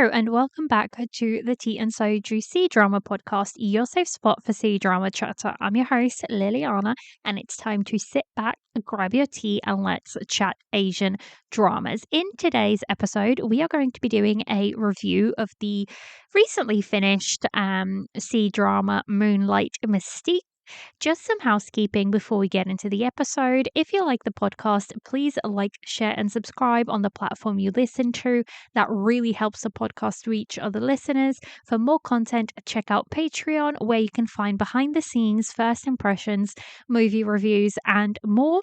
Hello and welcome back to the Tea and Soju C Drama podcast, your safe spot for C Drama chatter. I'm your host, Liliana, and it's time to sit back, grab your tea, and let's chat Asian dramas. In today's episode, we are going to be doing a review of the recently finished C Drama Moonlight Mystique. Just some housekeeping before we get into the episode. If you like the podcast, please like, share, and subscribe on the platform you listen to. That really helps the podcast reach other listeners. For more content, check out Patreon, where you can find behind the scenes, first impressions, movie reviews, and more.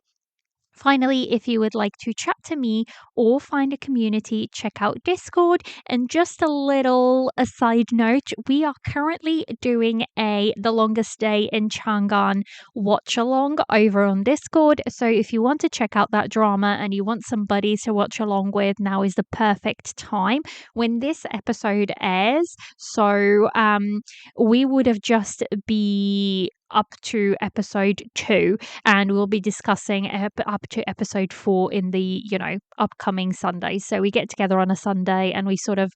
Finally, if you would like to chat to me or find a community, check out Discord. And just a little aside note, we are currently doing The Longest Day in Chang'an watch along over on Discord. So if you want to check out that drama and you want somebody to watch along with, now is the perfect time when this episode airs. So we would have just be up to episode 2, and we'll be discussing up to episode 4 in the upcoming Sunday. So we get together on a Sunday and we sort of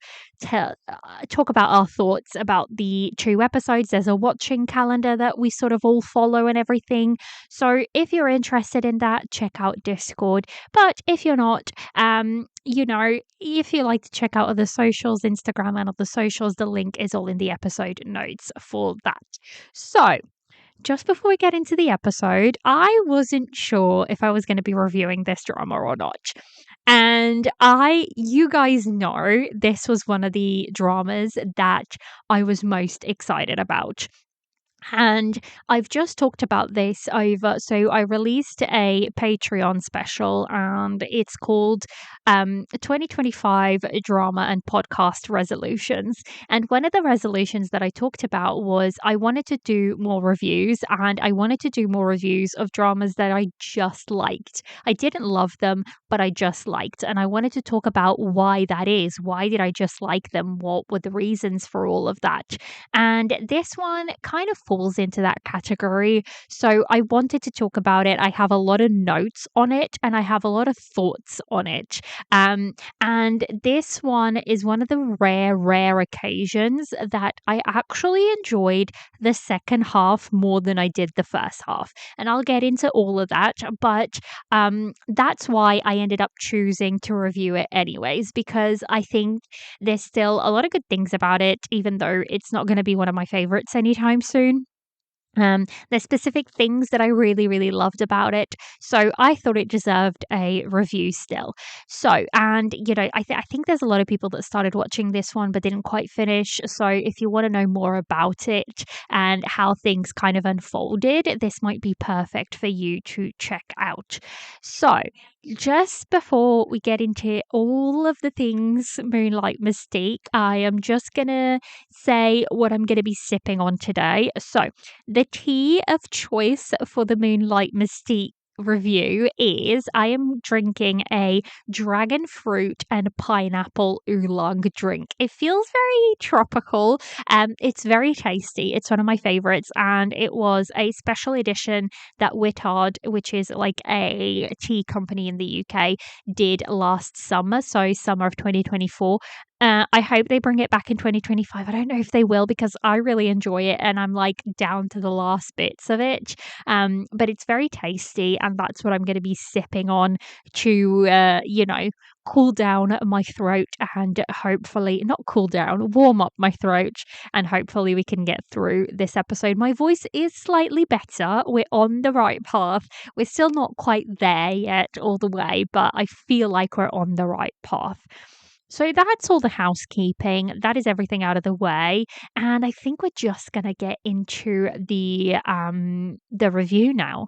talk about our thoughts about the 2 episodes. There's a watching calendar that we sort of all follow and everything. So if you're interested in that, check out Discord. But if you're not, if you like to check out other socials, Instagram and other socials, the link is all in the episode notes for that. So just before we get into the episode, I wasn't sure if I was going to be reviewing this drama or not. And you guys know, this was one of the dramas that I was most excited about. And I've just talked about this so I released a Patreon special, and it's called 2025 Drama and Podcast Resolutions. And one of the resolutions that I talked about was I wanted to do more reviews, and I wanted to do more reviews of dramas that I just liked. I didn't love them, but I just liked. And I wanted to talk about why that is. Why did I just like them? What were the reasons for all of that? And this one kind of falls into that category. So I wanted to talk about it. I have a lot of notes on it and I have a lot of thoughts on it. And this one is one of the rare occasions that I actually enjoyed the second half more than I did the first half. And I'll get into all of that. But that's why I ended up choosing to review it anyways, because I think there's still a lot of good things about it, even though it's not going to be one of my favorites anytime soon. There's specific things that I really loved about it, so I thought it deserved a review still. So, and I think there's a lot of people that started watching this one but didn't quite finish. So, if you want to know more about it and how things kind of unfolded, this might be perfect for you to check out. So, just before we get into all of the things Moonlight Mystique, I am just gonna say what I'm gonna be sipping on today. So, the tea of choice for the Moonlight Mystique review is I am drinking a dragon fruit and pineapple oolong drink. It feels very tropical. It's very tasty. It's one of my favorites, and it was a special edition that Wittard, which is like a tea company in the UK, did last summer, so summer of 2024. I hope they bring it back in 2025. I don't know if they will, because I really enjoy it and I'm like down to the last bits of it. But it's very tasty, and that's what I'm going to be sipping on to, cool down my throat and hopefully not cool down, warm up my throat, and hopefully we can get through this episode. My voice is slightly better. We're on the right path. We're still not quite there yet all the way, but I feel like we're on the right path. So that's all the housekeeping. That is everything out of the way, and I think we're just gonna get into the review now.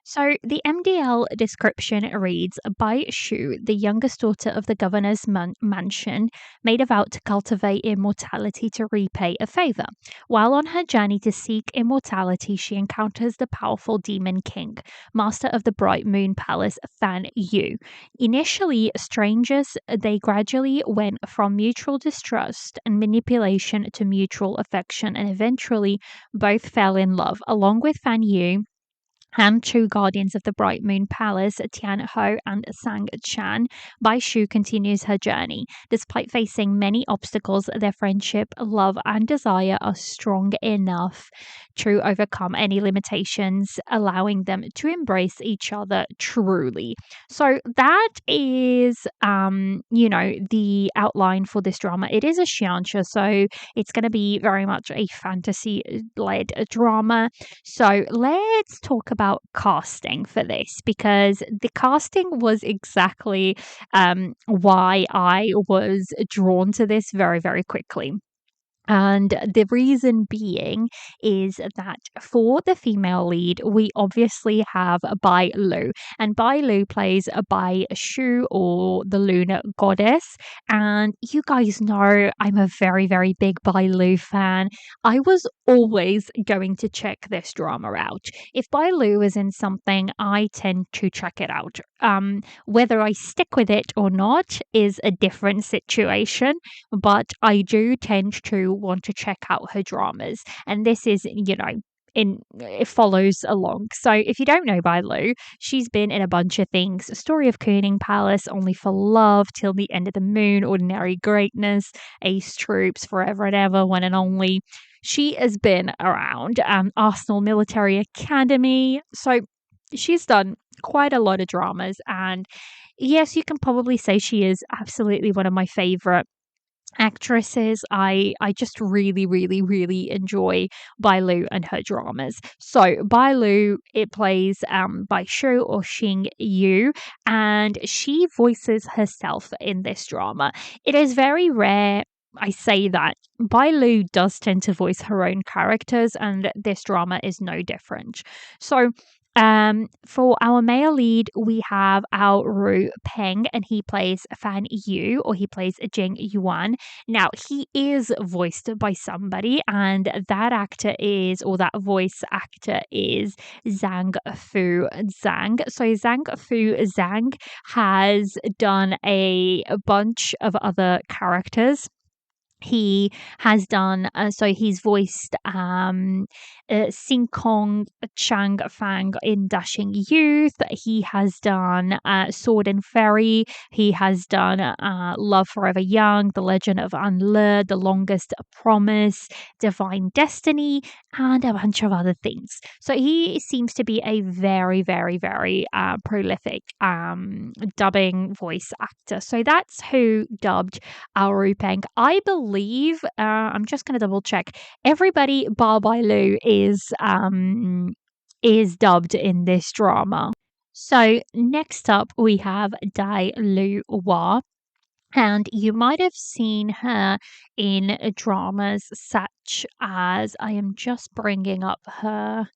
So the MDL description reads, Bai Shu, the youngest daughter of the governor's mansion, made a vow to cultivate immortality to repay a favor. While on her journey to seek immortality, she encounters the powerful demon king, master of the Bright Moon Palace, Fan Yu. Initially strangers, they gradually went from mutual distrust and manipulation to mutual affection, and eventually both fell in love. Along with Fan Yu, and two guardians of the Bright Moon Palace, Tian Ho and Sang Chan, Bai Shu continues her journey. Despite facing many obstacles, their friendship, love, and desire are strong enough to overcome any limitations, allowing them to embrace each other truly. So that is, the outline for this drama. It is a xianxia, so it's going to be very much a fantasy-led drama. So let's talk about casting for this, because the casting was exactly why I was drawn to this very, very quickly. And the reason being is that for the female lead, we obviously have Bai Lu, and Bai Lu plays a Bai Shu, or the lunar goddess. And you guys know I'm a very, very big Bai Lu fan. I was always going to check this drama out. If Bai Lu is in something, I tend to check it out. Whether I stick with it or not is a different situation, but I do tend to want to check out her dramas. And this is, it follows along. So if you don't know Bai Lu, she's been in a bunch of things: Story of Kooning Palace, Only for Love, Till the End of the Moon, Ordinary Greatness, Ace Troops, Forever and Ever, One and Only. She has been around. Arsenal Military Academy. So she's done quite a lot of dramas, and yes, you can probably say she is absolutely one of my favorite actresses. I just really, really, really enjoy Bai Lu and her dramas. So Bai Lu, it plays Bai Shu, or Xing Yu, and she voices herself in this drama. It is very rare. I say that Bai Lu does tend to voice her own characters, and this drama is no different. So for our male lead, we have our Ruipeng, and he plays Fan Yu, or he plays Jing Yuan. Now, he is voiced by somebody, and that actor is, or that voice actor is, Zhang Fu Zhang. So Zhang Fu Zhang has done a bunch of other characters. He has done, so he's voiced Sing Kong Chang Fang in Dashing Youth. He has done Sword and Fairy. He has done Love Forever Young, The Legend of Anle, The Longest Promise, Divine Destiny, and a bunch of other things. So he seems to be a very, very, very prolific dubbing voice actor. So that's who dubbed our Ruipeng. I believe, I'm just going to double check, everybody bar Bai Lu is dubbed in this drama. So next up we have Dai Lu Hua, and you might have seen her in dramas such as, I am just bringing up her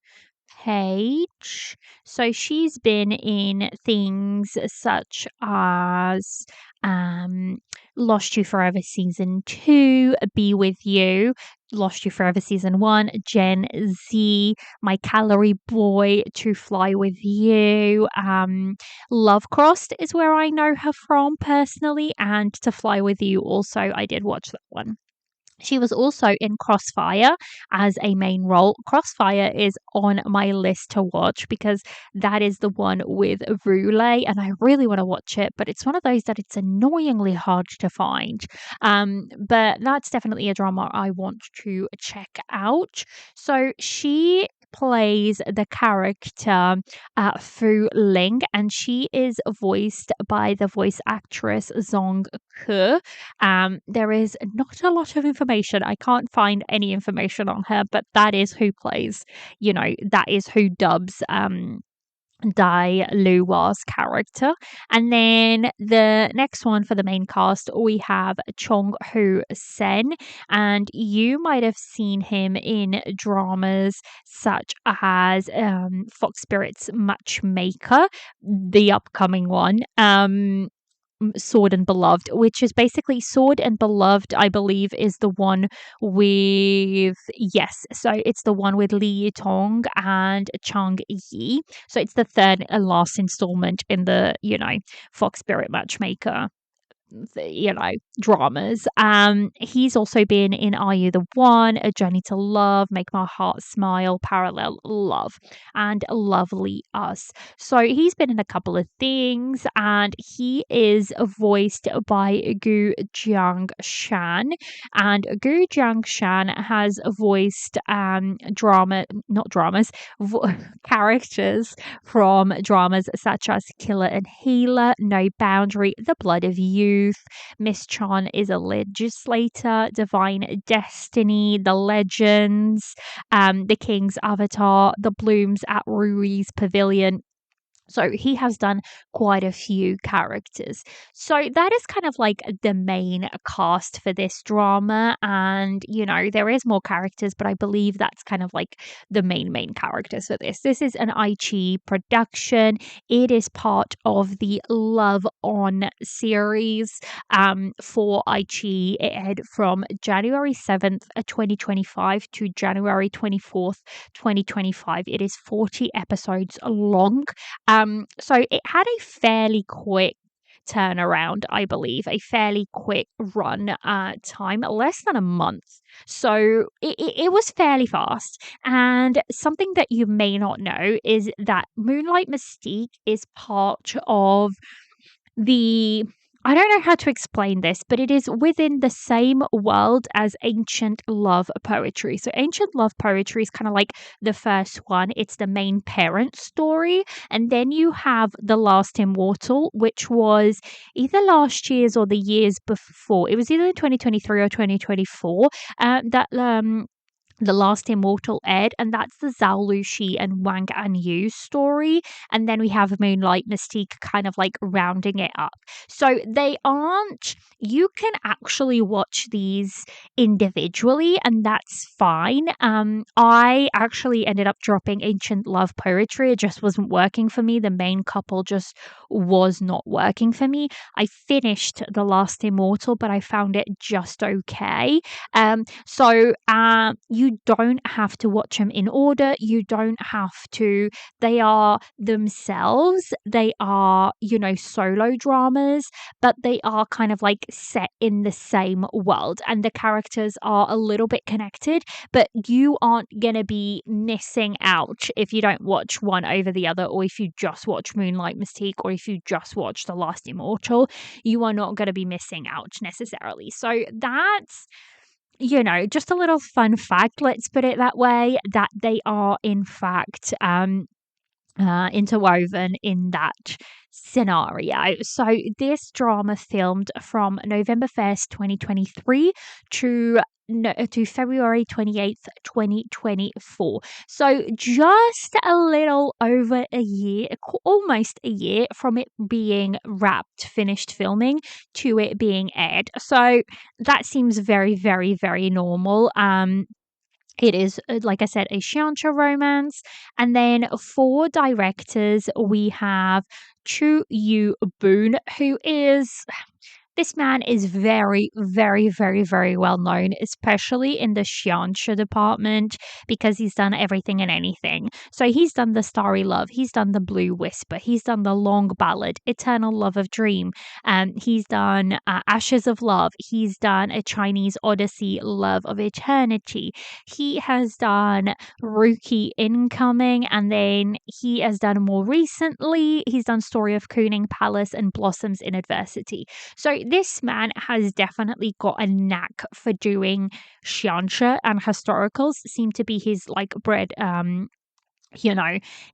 page. So she's been in things such as Lost You Forever Season 2, Be With You, Lost You Forever Season 1, Gen Z, My Calorie Boy, To Fly With You, Love Crossed is where I know her from personally, and To Fly With You also, I did watch that one. She was also in Crossfire as a main role. Crossfire is on my list to watch because that is the one with Rule, and I really want to watch it, but it's one of those that it's annoyingly hard to find. But that's definitely a drama I want to check out. So she plays the character Fu Ling, and she is voiced by the voice actress Zong Ke. There is not a lot of information. I can't find any information on her, but that is who plays, that is who dubs Dai Lu Hua's character. And then the next one for the main cast, we have Chong Hu Sen, and you might have seen him in dramas such as Fox Spirit's Matchmaker, the upcoming one. Sword and Beloved, which is basically Sword and Beloved, I believe, is the one with, yes, so it's the one with Li Yitong and Chang Yi. So it's the third and last installment in the, Fox Spirit Matchmaker dramas. He's also been in Are You the One, A Journey to Love, Make My Heart Smile, Parallel Love, and Lovely Us. So he's been in a couple of things, and he is voiced by Gu Jiang Shan. And Gu Jiang Shan has voiced not dramas, characters from dramas such as Killer and Healer, No Boundary, The Blood of Youth, Miss Chan is a Legislator, Divine Destiny, The Legends, The King's Avatar, The Blooms at Rui's Pavilion. So he has done quite a few characters. So that is kind of like the main cast for this drama. And, there is more characters, but I believe that's kind of like the main characters for this. This is an Aichi production. It is part of the Love On series for Aichi. It aired from January 7th, 2025 to January 24th, 2025. It is 40 episodes long. So it had a fairly quick turnaround, I believe, a fairly quick run time, less than a month. So it was fairly fast. And something that you may not know is that Moonlight Mystique is part of the I don't know how to explain this, but it is within the same world as ancient love poetry. So ancient love poetry is kind of like the first one. It's the main parent story. And then you have The Last Immortal, which was either last year's or the years before. It was either in 2023 or 2024. The Last Immortal aired, and that's the Zhao Lushi and Wang Anyu story. And then we have Moonlight Mystique kind of like rounding it up. So you can actually watch these individually, and that's fine. I actually ended up dropping Ancient Love Poetry. It just wasn't working for me. The main couple just was not working for me. I finished The Last Immortal, but I found it just okay. You don't have to watch them in order. You don't have to. They are themselves. They are, solo dramas, but they are kind of like set in the same world, and the characters are a little bit connected, but you aren't going to be missing out if you don't watch one over the other, or if you just watch Moonlight Mystique, or if you just watch The Last Immortal. You are not going to be missing out necessarily. So that's just a little fun fact, let's put it that way, that they are in fact interwoven in that scenario. So this drama filmed from November 1st, 2023 to February 28th, 2024. So just a little over a year, almost a year from it being finished filming to it being aired. So that seems very, very, very normal. It is, like I said, a xianxia romance. And then for directors, we have Chu Yu Boon, who is this man is very, very, very, very well known, especially in the xianxia department, because he's done everything and anything. So he's done The Starry Love, he's done The Blue Whisper, he's done The Long Ballad, Eternal Love of Dream, he's done Ashes of Love, he's done A Chinese Odyssey, Love of Eternity, he has done Rookie Incoming, and then he has done more recently, he's done Story of Kuning Palace and Blossoms in Adversity. So this man has definitely got a knack for doing xianxia, and historicals seem to be his like bread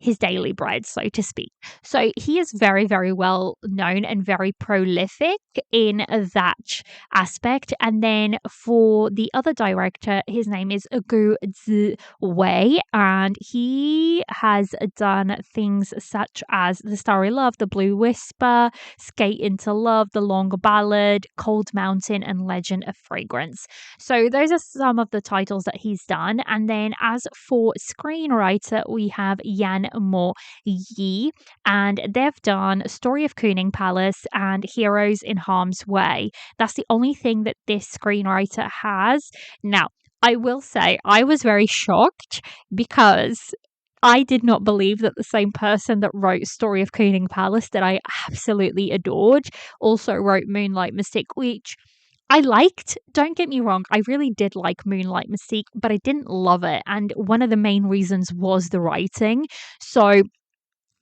his daily bread, so to speak. So he is very, very well known and very prolific in that aspect. And then for the other director, his name is Gu Ziwei, and he has done things such as The Starry Love, The Blue Whisper, Skate into Love, The Long Ballad, Cold Mountain, and Legend of Fragrance. So those are some of the titles that he's done. And then as for screenwriter, we have Yan Mo Yi, and they've done Story of Kuning Palace and Heroes in Harm's Way. That's the only thing that this screenwriter has. Now, I will say I was very shocked because I did not believe that the same person that wrote Story of Queen and Palace, that I absolutely adored, also wrote Moonlight Mystique, which I liked. Don't get me wrong, I really did like Moonlight Mystique, but I didn't love it. And one of the main reasons was the writing. So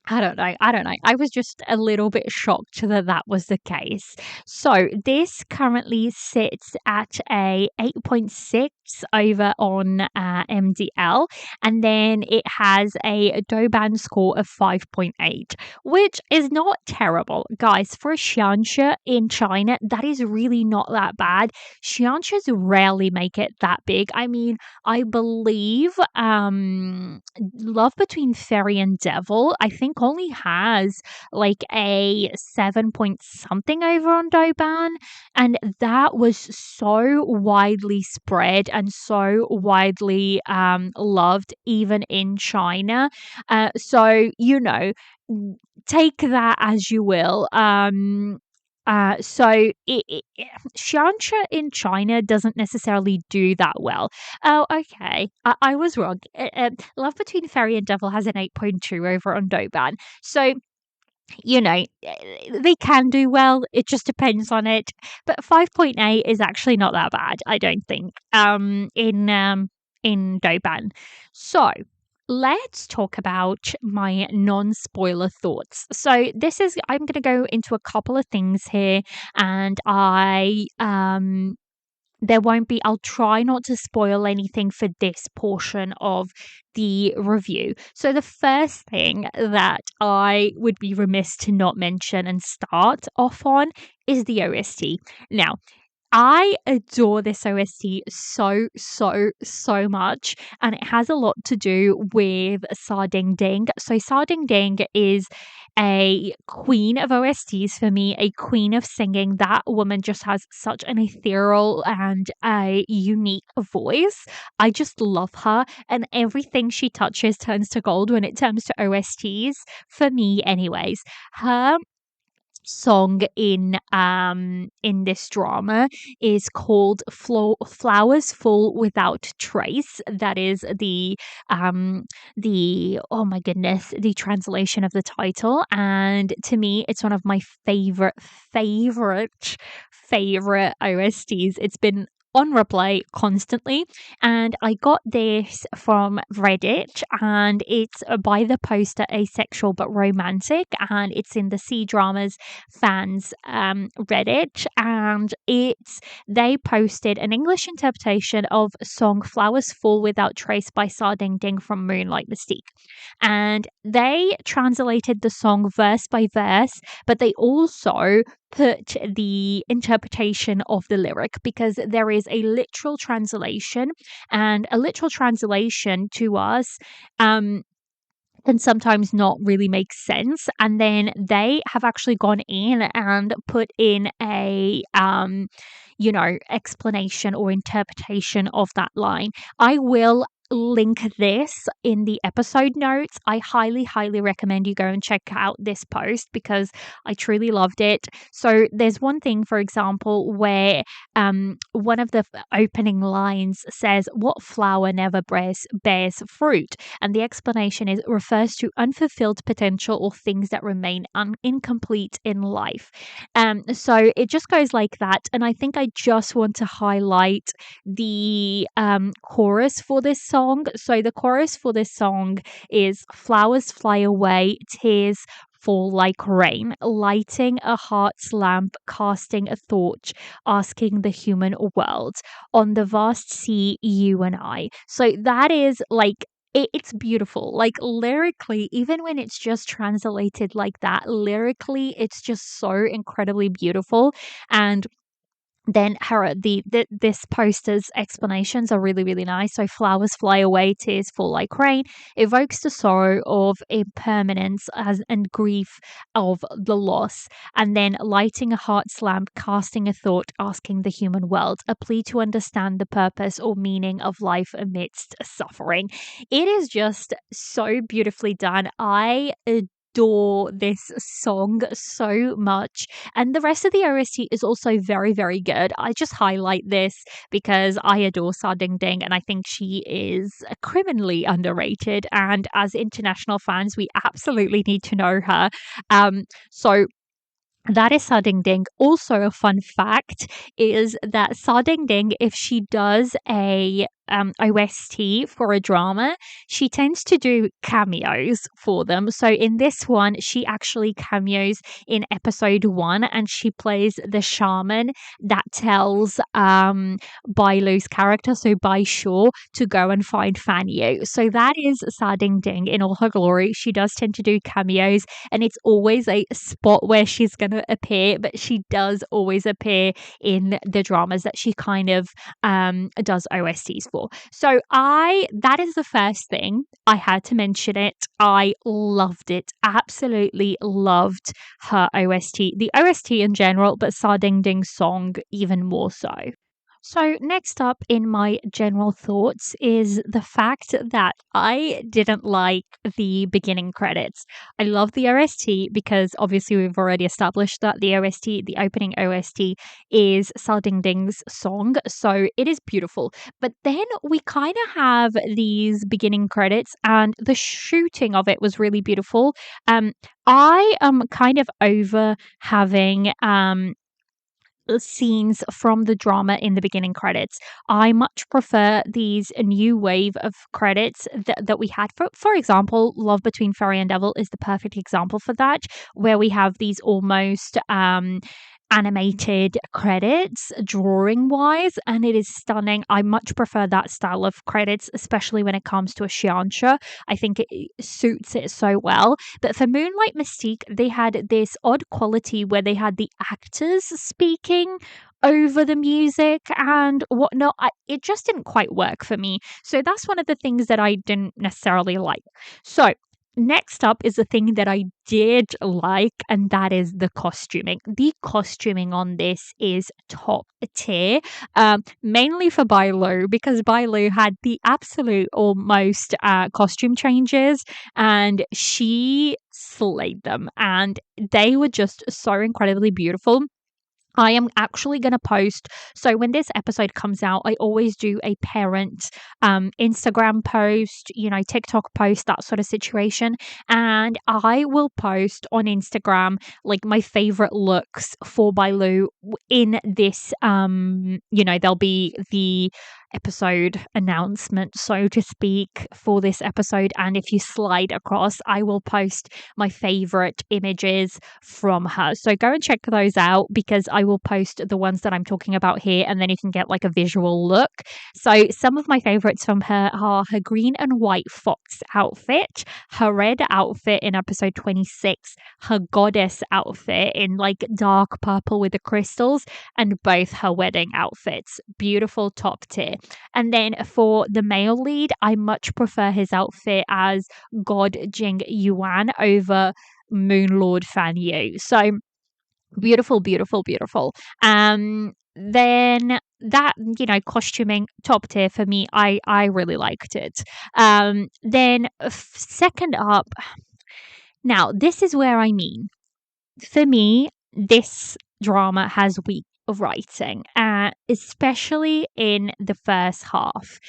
I don't know. I don't know. I was just a little bit shocked that that was the case. So this currently sits at a 8.6 over on MDL, and then it has a Douban score of 5.8, which is not terrible, guys. For a xianxia in China, that is really not that bad. Xianxias rarely make it that big. I mean, I believe Love Between Fairy and Devil, I think only has like a 7 point something over on Douban. And that was so widely spread and so widely loved, even in China. So, take that as you will. Xianxia in China doesn't necessarily do that well. Oh, okay. I was wrong. Love Between Fairy and Devil has an 8.2 over on Douban. So, they can do well. It just depends on it. But 5.8 is actually not that bad, I don't think, in Douban. So, let's talk about my non-spoiler thoughts. So, I'm going to go into a couple of things here, and I'll try not to spoil anything for this portion of the review. So, the first thing that I would be remiss to not mention and start off on is the OST. Now, I adore this OST so, so, so much, and it has a lot to do with Sa Ding Ding. So, Sa Ding Ding is a queen of OSTs for me, a queen of singing. That woman just has such an ethereal and a unique voice. I just love her, and everything she touches turns to gold when it comes to OSTs, for me, anyways. Her song in this drama is called Flowers Fall Without Trace. That is the oh my goodness, the translation of the title. And to me, it's one of my favorite OSTs. It's been on replay constantly, and I got this from Reddit, and it's by the poster Asexual but Romantic, and it's in the C Dramas fans Reddit, and they posted an English interpretation of song Flowers Fall Without Trace by Sa Ding Ding from Moonlight Mystique, and they translated the song verse by verse, but they also put the interpretation of the lyric, because there is a literal translation, and a literal translation to us can sometimes not really make sense. And then they have actually gone in and put in a explanation or interpretation of that line. I will link this in the episode notes. I highly recommend you go and check out this post, because I truly loved it. So there's one thing, for example, where one of the opening lines says, "What flower never bears fruit?" And the explanation refers to unfulfilled potential or things that remain incomplete in life. So it just goes like that. And I think I just want to highlight the chorus for this song. So the chorus for this song is "Flowers fly away, tears fall like rain, lighting a heart's lamp, casting a torch, asking the human world, on the vast sea, you and I." So that is like, it's beautiful. Like, lyrically, even when it's just translated like that, lyrically, it's just so incredibly beautiful. And then this poster's explanations are really nice. So "Flowers fly away, tears fall like rain," evokes the sorrow of impermanence and grief of the loss. And then "lighting a heart's lamp, casting a thought, asking the human world, a plea to understand the purpose or meaning of life amidst suffering." It is just so beautifully done. I adore this song so much. And the rest of the OST is also very, very good. I just highlight this because I adore Sa Ding Ding and I think she is criminally underrated. And as international fans, we absolutely need to know her. So that is Sa Ding Ding. Also, a fun fact is that Sa Ding Ding, if she does a OST for a drama, she tends to do cameos for them. So in this one, she actually cameos in episode 1, and she plays the shaman that tells Bai Lu's character, so Bai Shaw, to go and find Fan Yu. So that is Sa Ding Ding in all her glory. She does tend to do cameos, and it's always a spot where she's going to appear, but she does always appear in the dramas that she kind of does OSTs for. So that is the first thing. I had to mention it. I loved it. Absolutely loved her OST. The OST in general, but Sa Ding Ding's song even more so. So, next up in my general thoughts is the fact that I didn't like the beginning credits. I love the OST because obviously we've already established that the OST, the opening OST, is Sa Ding Ding's song, so it is beautiful. But then we kind of have these beginning credits, and the shooting of it was really beautiful. I am kind of over having scenes from the drama in the beginning credits. I much prefer these new wave of credits that we had. For example, Love Between Fairy and Devil is the perfect example for that, where we have these almost animated credits drawing wise, and it is stunning. I much prefer that style of credits, especially when it comes to a xianxia. I think it suits it so well. But for Moonlight Mystique, they had this odd quality where they had the actors speaking over the music and whatnot. It just didn't quite work for me. So that's one of the things that I didn't necessarily like. So next up is the thing that I did like, and that is the costuming. The costuming on this is top tier, mainly for Bai Lu, because Bai Lu had the absolute almost costume changes, and she slayed them, and they were just so incredibly beautiful. I am actually going to post. So when this episode comes out, I always do a parent Instagram post, TikTok post, that sort of situation. And I will post on Instagram like my favorite looks for Bai Lu in this. There'll be the episode announcement, so to speak, for this episode. And if you slide across, I will post my favorite images from her. So go and check those out because I will post the ones that I'm talking about here, and then you can get like a visual look. So some of my favorites from her are her green and white fox outfit, her red outfit in episode 26, her goddess outfit in like dark purple with the crystals, and both her wedding outfits. Beautiful, top tier. And then for the male lead, I much prefer his outfit as God Jing Yuan over Moon Lord Fan Yu. So beautiful, beautiful, beautiful. Then that, costuming top tier for me. I really liked it. Then second up, now this is where I mean, for me, this drama has weak writing, especially in the first half.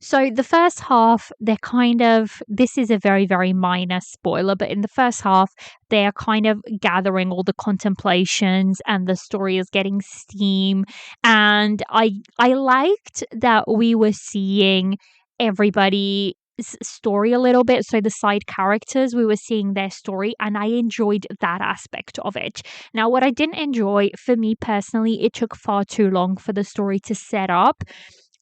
So the first half, this is a very, very minor spoiler, but in the first half, they're kind of gathering all the contemplations and the story is getting steam. And I liked that we were seeing everybody story a little bit. So the side characters, we were seeing their story, and I enjoyed that aspect of it. Now, what I didn't enjoy, for me personally, it took far too long for the story to set up,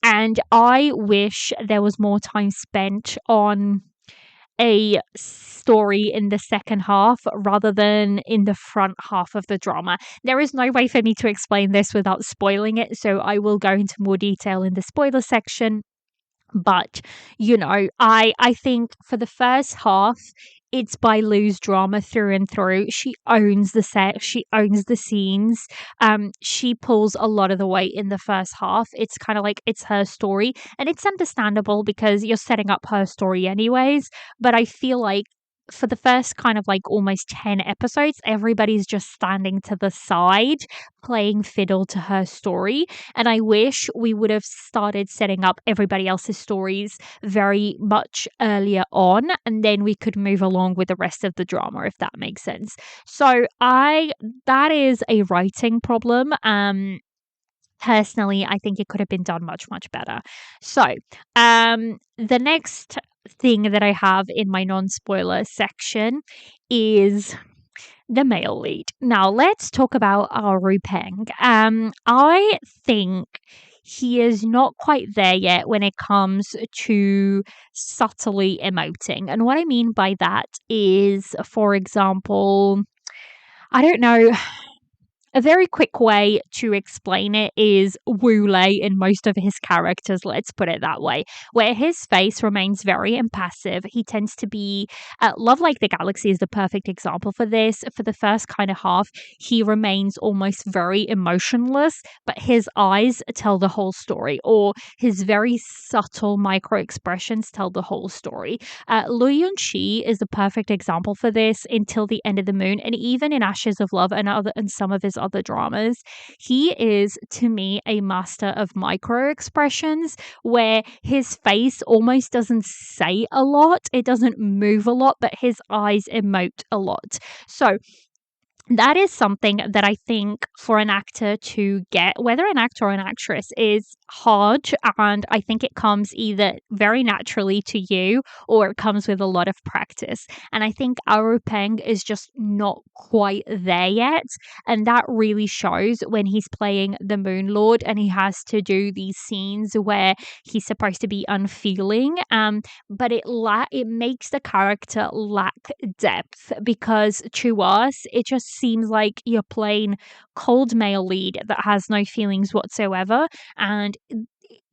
and I wish there was more time spent on a story in the second half rather than in the front half of the drama. There is no way for me to explain this without spoiling it, so I will go into more detail in the spoiler section. But, I think for the first half, it's Bai Lu's drama through and through. She owns the set, she owns the scenes. She pulls a lot of the weight in the first half. It's kind of like it's her story, and it's understandable because you're setting up her story anyways. But I feel like for the first kind of like almost 10 episodes, everybody's just standing to the side playing fiddle to her story. And I wish we would have started setting up everybody else's stories very much earlier on, and then we could move along with the rest of the drama, if that makes sense. So that is a writing problem. Personally, I think it could have been done much, much better. So, the next thing that I have in my non-spoiler section is the male lead. Now, let's talk about our Ruipeng. I think he is not quite there yet when it comes to subtly emoting. And what I mean by that is, for example, I don't know. A very quick way to explain it is Wu Lei in most of his characters, let's put it that way, where his face remains very impassive. He tends to be, Love Like the Galaxy is the perfect example for this. For the first kind of half, he remains almost very emotionless, but his eyes tell the whole story, or his very subtle micro expressions tell the whole story. Lu Yunqi is the perfect example for this until the end of the moon, and even in Ashes of Love and some of his other dramas, he is to me a master of micro expressions where his face almost doesn't say a lot, it doesn't move a lot, but his eyes emote a lot. So that is something that I think for an actor to get, whether an actor or an actress, is hard. And I think it comes either very naturally to you or it comes with a lot of practice. And I think Aru Peng is just not quite there yet. And that really shows when he's playing the Moon Lord and he has to do these scenes where he's supposed to be unfeeling. But it makes the character lack depth, because to us it just seems like you're playing cold male lead that has no feelings whatsoever. And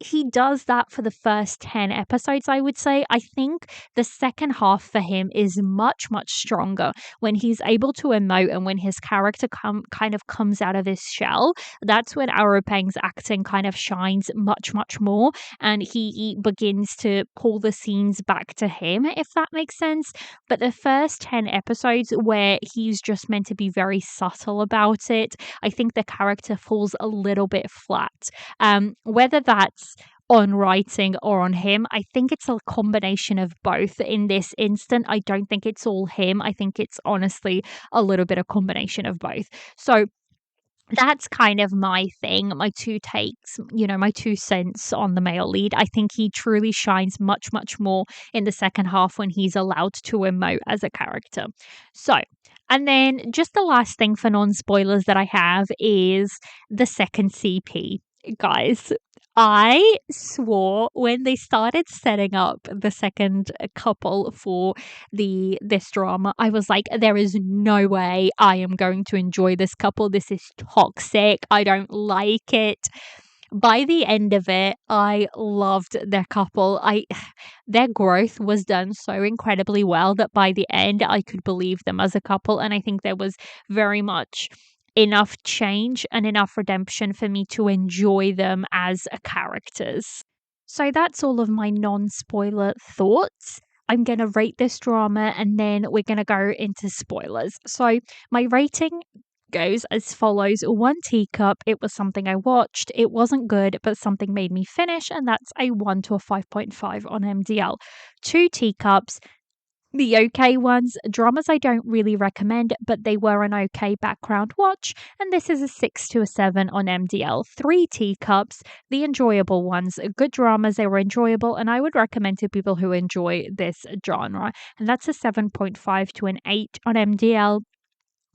he does that for the first 10 episodes, I would say. I think the second half for him is much, much stronger when he's able to emote and when his character kind of comes out of his shell. That's when Aropeng's acting kind of shines much, much more, and he begins to pull the scenes back to him, if that makes sense. But the first 10 episodes where he's just meant to be very subtle about it, I think the character falls a little bit flat. Whether that's on writing or on him, I think it's a combination of both in this instant. I don't think it's all him. I think it's honestly a little bit of combination of both. So that's kind of my thing, my two takes, my 2 cents on the male lead. I think he truly shines much, much more in the second half when he's allowed to emote as a character. So, and then just the last thing for non-spoilers that I have is the second CP. Guys, I swore when they started setting up the second couple for this drama, I was like, there is no way I am going to enjoy this couple. This is toxic. I don't like it. By the end of it, I loved their couple. Their growth was done so incredibly well that by the end I could believe them as a couple, and I think there was very much enough change and enough redemption for me to enjoy them as characters. So that's all of my non-spoiler thoughts. I'm going to rate this drama and then we're going to go into spoilers. So my rating goes as follows: 1 teacup, it was something I watched, it wasn't good, but something made me finish, and that's a 1 to a 5.5 on MDL. 2 teacups, the okay ones, dramas I don't really recommend, but they were an okay background watch, and this is a 6 to a 7 on MDL. 3 teacups, the enjoyable ones, good dramas, they were enjoyable, and I would recommend to people who enjoy this genre, and that's a 7.5 to an 8 on MDL.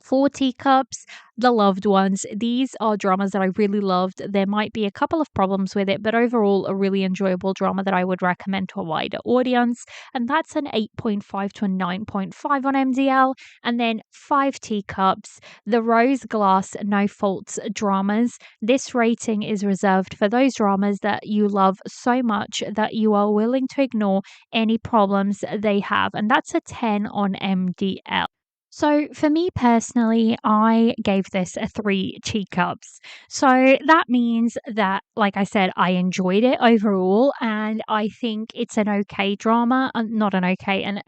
4 teacups, the loved ones. These are dramas that I really loved. There might be a couple of problems with it, but overall, a really enjoyable drama that I would recommend to a wider audience. And that's an 8.5 to a 9.5 on MDL. And then 5 teacups, the rose glass, no faults dramas. This rating is reserved for those dramas that you love so much that you are willing to ignore any problems they have. And that's a 10 on MDL. So, for me personally, I gave this a 3 teacups. So, that means that, like I said, I enjoyed it overall, and I think it's an okay drama, not an okay, a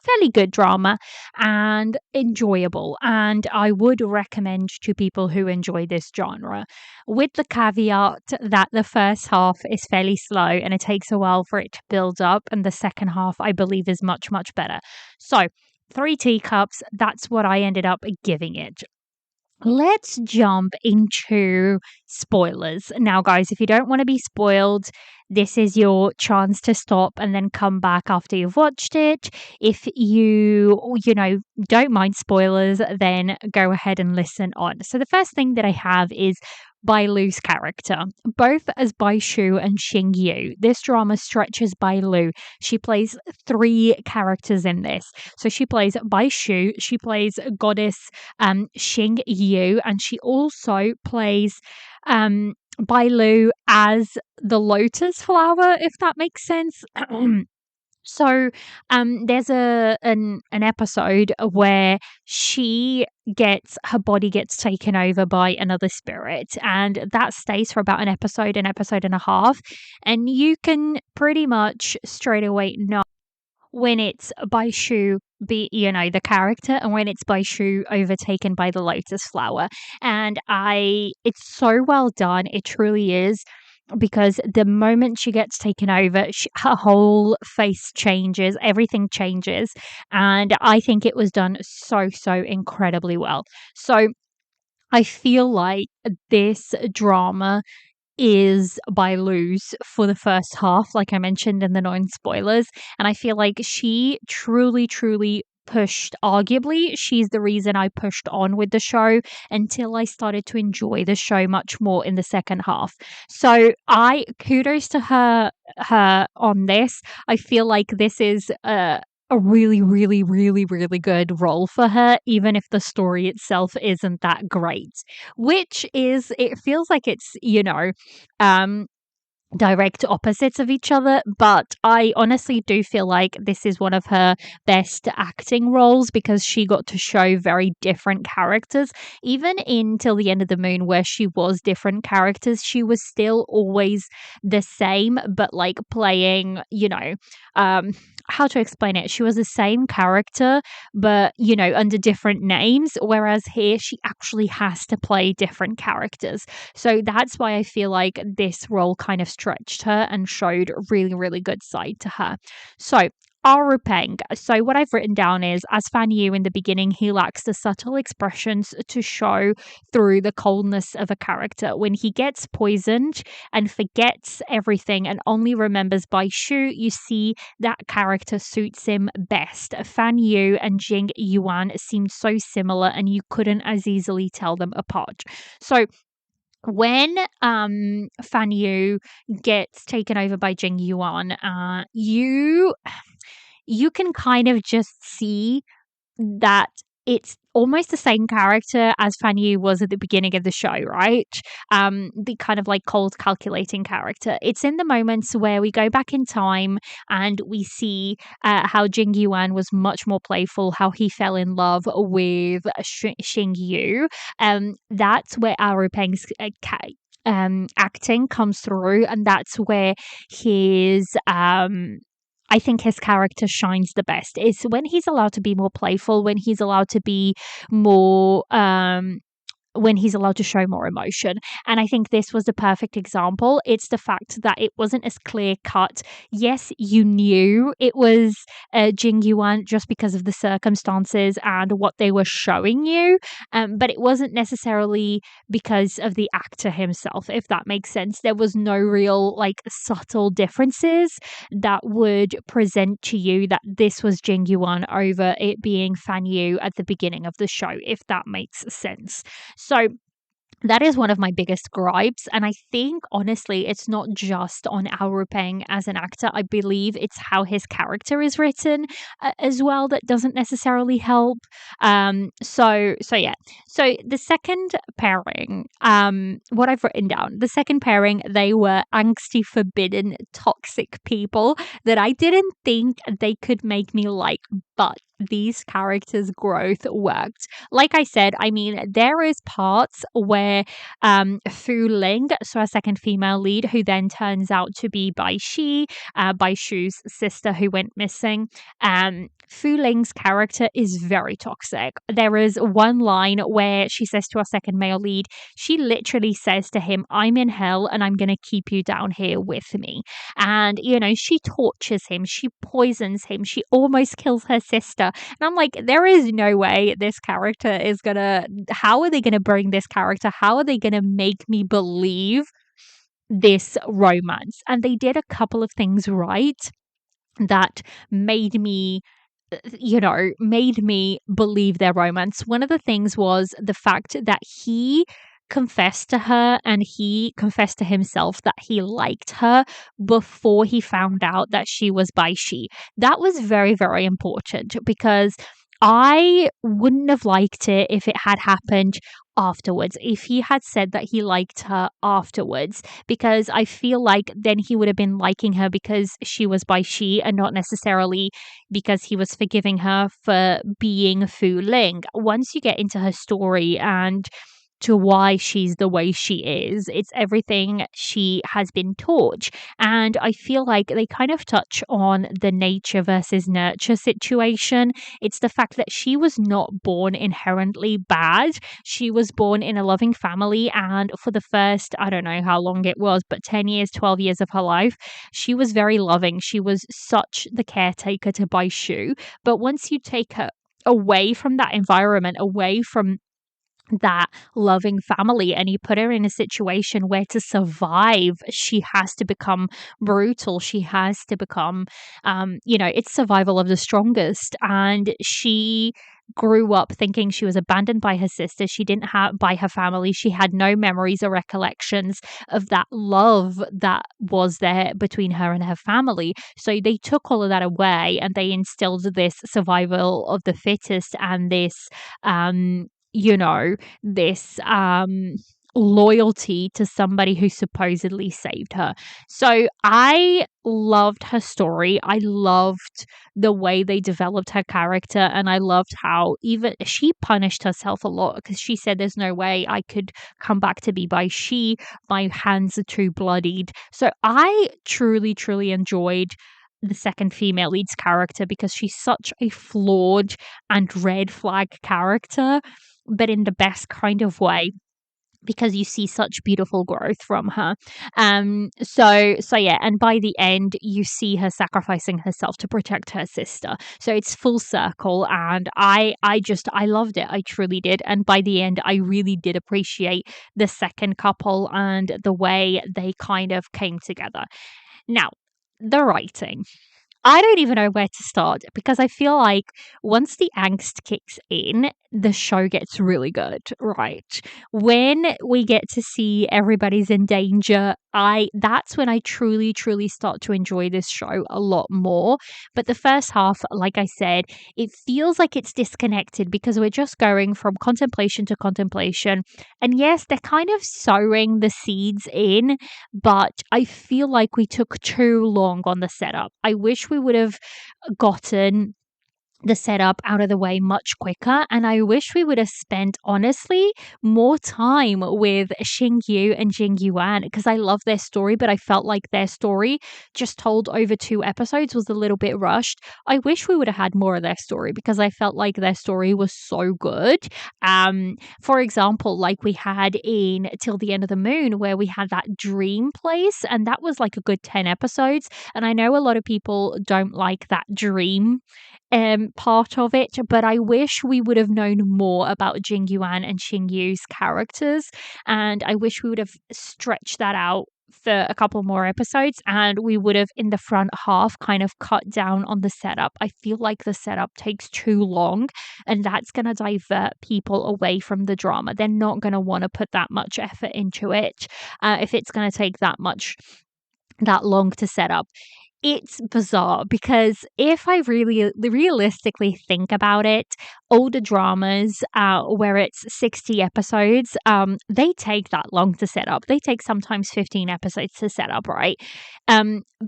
fairly good drama and enjoyable. And I would recommend to people who enjoy this genre, with the caveat that the first half is fairly slow and it takes a while for it to build up, and the second half, I believe, is much, much better. So, 3 teacups, that's what I ended up giving it. Let's jump into spoilers. Now, guys, if you don't want to be spoiled, this is your chance to stop and then come back after you've watched it. If don't mind spoilers, then go ahead and listen on. So, the first thing that I have is Bai Lu's character, both as Bai Shu and Xing Yu. This drama stretches Bai Lu. She plays 3 characters in this. So she plays Bai Shu, she plays goddess Xing Yu, and she also plays Bai Lu as the lotus flower, if that makes sense. So, there's an episode where she gets her body gets taken over by another spirit, and that stays for about an episode and a half, and you can pretty much straight away know when it's Baishu the character, and when it's Baishu overtaken by the lotus flower. And it's so well done. It truly is. Because the moment she gets taken over, her whole face changes, everything changes. And I think it was done so, so incredibly well. So I feel like this drama is Bai Lu's for the first half, like I mentioned in the non spoilers. And I feel like she truly, truly pushed, arguably, she's the reason I pushed on with the show until I started to enjoy the show much more in the second half. So I kudos to her on this. I feel like this is a really, really, really, really good role for her, even if the story itself isn't that great. It feels like it's, um, direct opposites of each other, but I honestly do feel like this is one of her best acting roles because she got to show very different characters. Even in Till the End of the Moon, where she was different characters, she was still always the same, but like playing, um, how to explain it? She was the same character, but under different names. Whereas here, she actually has to play different characters. So that's why I feel like this role kind of stretched her and showed a really, really good side to her. So, Ruipeng. So, what I've written down is, as Fan Yu in the beginning, he lacks the subtle expressions to show through the coldness of a character. When he gets poisoned and forgets everything and only remembers Bai Shu, you see that character suits him best. Fan Yu and Jing Yuan seemed so similar, and you couldn't as easily tell them apart. So, when Fan Yu gets taken over by Jing Yuan, you can kind of just see that it's almost the same character as Fan Yu was at the beginning of the show, right? The kind of like cold, calculating character. It's in the moments where we go back in time and we see how Jing Yuan was much more playful, how he fell in love with Xing Yu. That's where our Peng's acting comes through, and that's where his I think his character shines the best. Is when he's allowed to be more playful, when he's allowed to be more when he's allowed to show more emotion. And I think this was the perfect example. It's the fact that it wasn't as clear cut. Yes, you knew it was Jing Yuan just because of the circumstances and what they were showing you, but it wasn't necessarily because of the actor himself, if that makes sense. There was no real like subtle differences that would present to you that this was Jing Yuan over it being Fan Yu at the beginning of the show, if that makes sense. So that is one of my biggest gripes. And I think, honestly, it's not just on Ao Peng as an actor. I believe it's how his character is written as well that doesn't necessarily help. So yeah. So the second pairing, what I've written down, the second pairing, they were angsty, forbidden, toxic people that I didn't think they could make me like, but these characters' growth worked. Like I said, I mean, there is parts where Fu Ling, so a second female lead, who then turns out to be Bai Shu's sister who went missing. Fu Ling's character is very toxic. There is one line where she says to our second male lead, she literally says to him, I'm in hell and I'm going to keep you down here with me. And, she tortures him, she poisons him, she almost kills her sister. And I'm like, there is no way this character is gonna, how are they gonna bring this character? How are they gonna make me believe this romance? And they did a couple of things right that made me believe their romance. One of the things was the fact that he confessed to her and he confessed to himself that he liked her before he found out that she was Bai Shi. That was very, very important because I wouldn't have liked it if it had happened afterwards, if he had said that he liked her afterwards, because I feel like then he would have been liking her because she was Bai Shi and not necessarily because he was forgiving her for being Fu Ling. Once you get into her story and to why she's the way she is, it's everything she has been taught. And I feel like they kind of touch on the nature versus nurture situation. It's the fact that she was not born inherently bad. She was born in a loving family, and for the first, I don't know how long it was, but 10 years, 12 years of her life, she was very loving. She was such the caretaker to Bai Shu. But once you take her away from that environment, away from that loving family, and you put her in a situation where to survive she has to become brutal, she has to become it's survival of the strongest. And she grew up thinking she was abandoned by her sister, she didn't have by her family, she had no memories or recollections of that love that was there between her and her family. So they took all of that away and they instilled this survival of the fittest and this um this loyalty to somebody who supposedly saved her. So I loved her story. I loved the way they developed her character, and I loved how even she punished herself a lot because she said there's no way I could come back to be Bai Shi. My hands are too bloodied. So I truly, truly enjoyed the second female lead's character because she's such a flawed and red flag character, but in the best kind of way, because you see such beautiful growth from her. So yeah, and by the end you see her sacrificing herself to protect her sister. So it's full circle, and I loved it. I truly did. And by the end I really did appreciate the second couple and the way they kind of came together. Now, the writing. I don't even know where to start because I feel like once the angst kicks in, the show gets really good, right? When we get to see everybody's in danger, that's when I truly, truly start to enjoy this show a lot more. But the first half, like I said, it feels like it's disconnected because we're just going from contemplation to contemplation. And yes, they're kind of sowing the seeds in, but I feel like we took too long on the setup. I wish we would have gotten the setup out of the way much quicker, and I wish we would have spent honestly more time with Xingyu and Jingyuan because I love their story, but I felt like their story just told over 2 episodes was a little bit rushed. I wish we would have had more of their story because I felt like their story was so good. For example, like we had in Till the End of the Moon, where we had that dream place, and that was like a good 10 episodes. And I know a lot of people don't like that dream part of it, but I wish we would have known more about Jingyuan and Xingyu's characters, and I wish we would have stretched that out for a couple more episodes, and we would have in the front half kind of cut down on the setup. I feel like the setup takes too long, and that's going to divert people away from the drama. They're not going to want to put that much effort into it if it's going to take that long to set up. It's bizarre because if I really realistically think about it, older dramas where it's 60 episodes, they take that long to set up. They take sometimes 15 episodes to set up, right?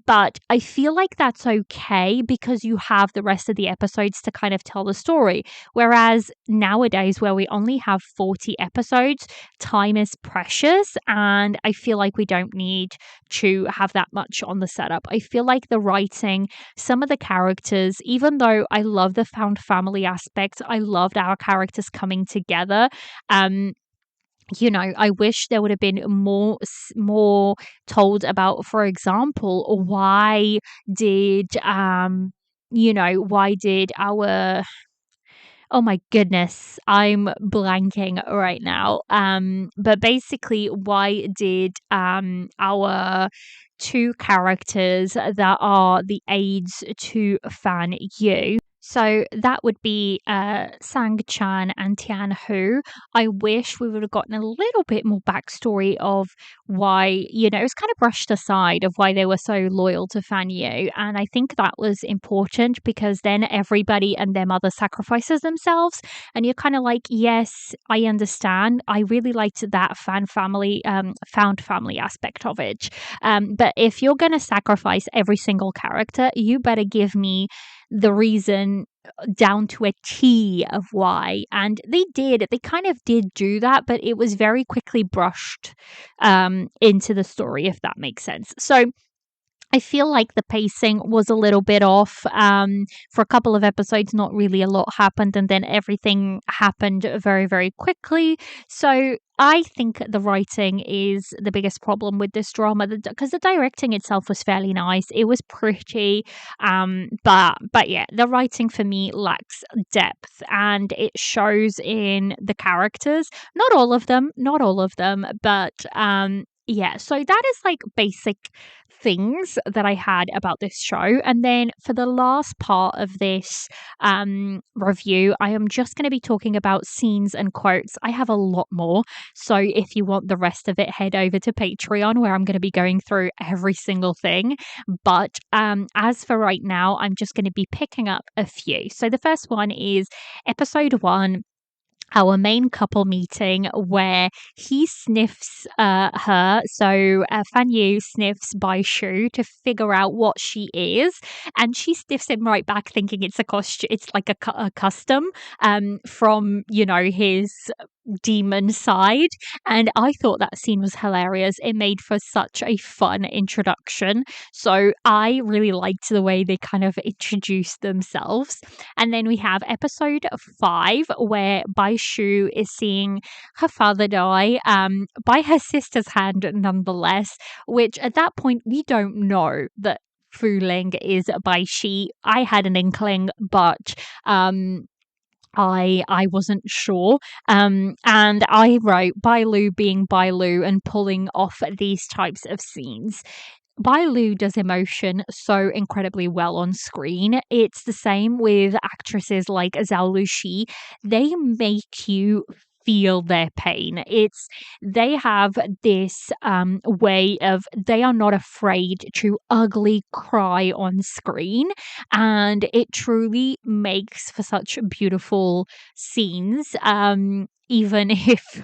But I feel like that's okay because you have the rest of the episodes to kind of tell the story. Whereas nowadays, where we only have 40 episodes, time is precious, and I feel like we don't need to have that much on the setup. I feel like the writing, some of the characters, even though I love the found family aspect, I loved our characters coming together. I wish there would have been more told about, for example, why did our oh my goodness, I'm blanking right now. But basically, why did our two characters that are the aides to Fan Yu? So that would be Sang Chan and Tian Hu. I wish we would have gotten a little bit more backstory of why, it was kind of brushed aside of why they were so loyal to Fan Yu. And I think that was important because then everybody and their mother sacrifices themselves. And you're kind of like, yes, I understand. I really liked that found family aspect of it. But if you're going to sacrifice every single character, you better give me the reason down to a T of why. And they kind of did do that, but it was very quickly brushed into the story, if that makes sense. So I feel like the pacing was a little bit off. For a couple of episodes, not really a lot happened, and then everything happened very, very quickly. So I think the writing is the biggest problem with this drama because the directing itself was fairly nice. It was pretty, but yeah, the writing for me lacks depth, and it shows in the characters. Not all of them, but yeah. So that is like basic things that I had about this show. And then for the last part of this review, I am just going to be talking about scenes and quotes. I have a lot more. So if you want the rest of it, head over to Patreon where I'm going to be going through every single thing. But as for right now, I'm just going to be picking up a few. So the first one is episode 1, our main couple meeting, where he sniffs her. So Fan Yu sniffs Bai Shu to figure out what she is, and she sniffs him right back, thinking it's a costume. It's like a custom from his demon side. And I thought that scene was hilarious. It made for such a fun introduction. So I really liked the way they kind of introduced themselves. And then we have episode 5, where Bai Shu is seeing her father die by her sister's hand, nonetheless, which at that point we don't know that Fu Ling is Bai Shi. I had an inkling, but I wasn't sure. And I wrote Bai Lu being Bai Lu and pulling off these types of scenes. Bai Lu does emotion so incredibly well on screen. It's the same with actresses like Zhao Lushi. They make you feel their pain. They have this way of, they are not afraid to ugly cry on screen, and it truly makes for such beautiful scenes. Even if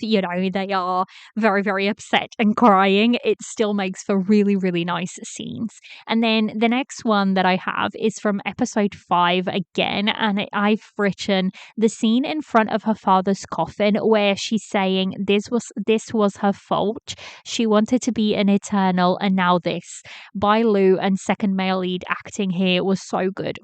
they are very, very upset and crying, it still makes for really, really nice scenes. And then the next one that I have is from episode 5 again, and I've written the scene in front of her father's coffin where she's saying this was her fault. She wanted to be an eternal, and now this. Bai Lu and second male lead acting here was so good.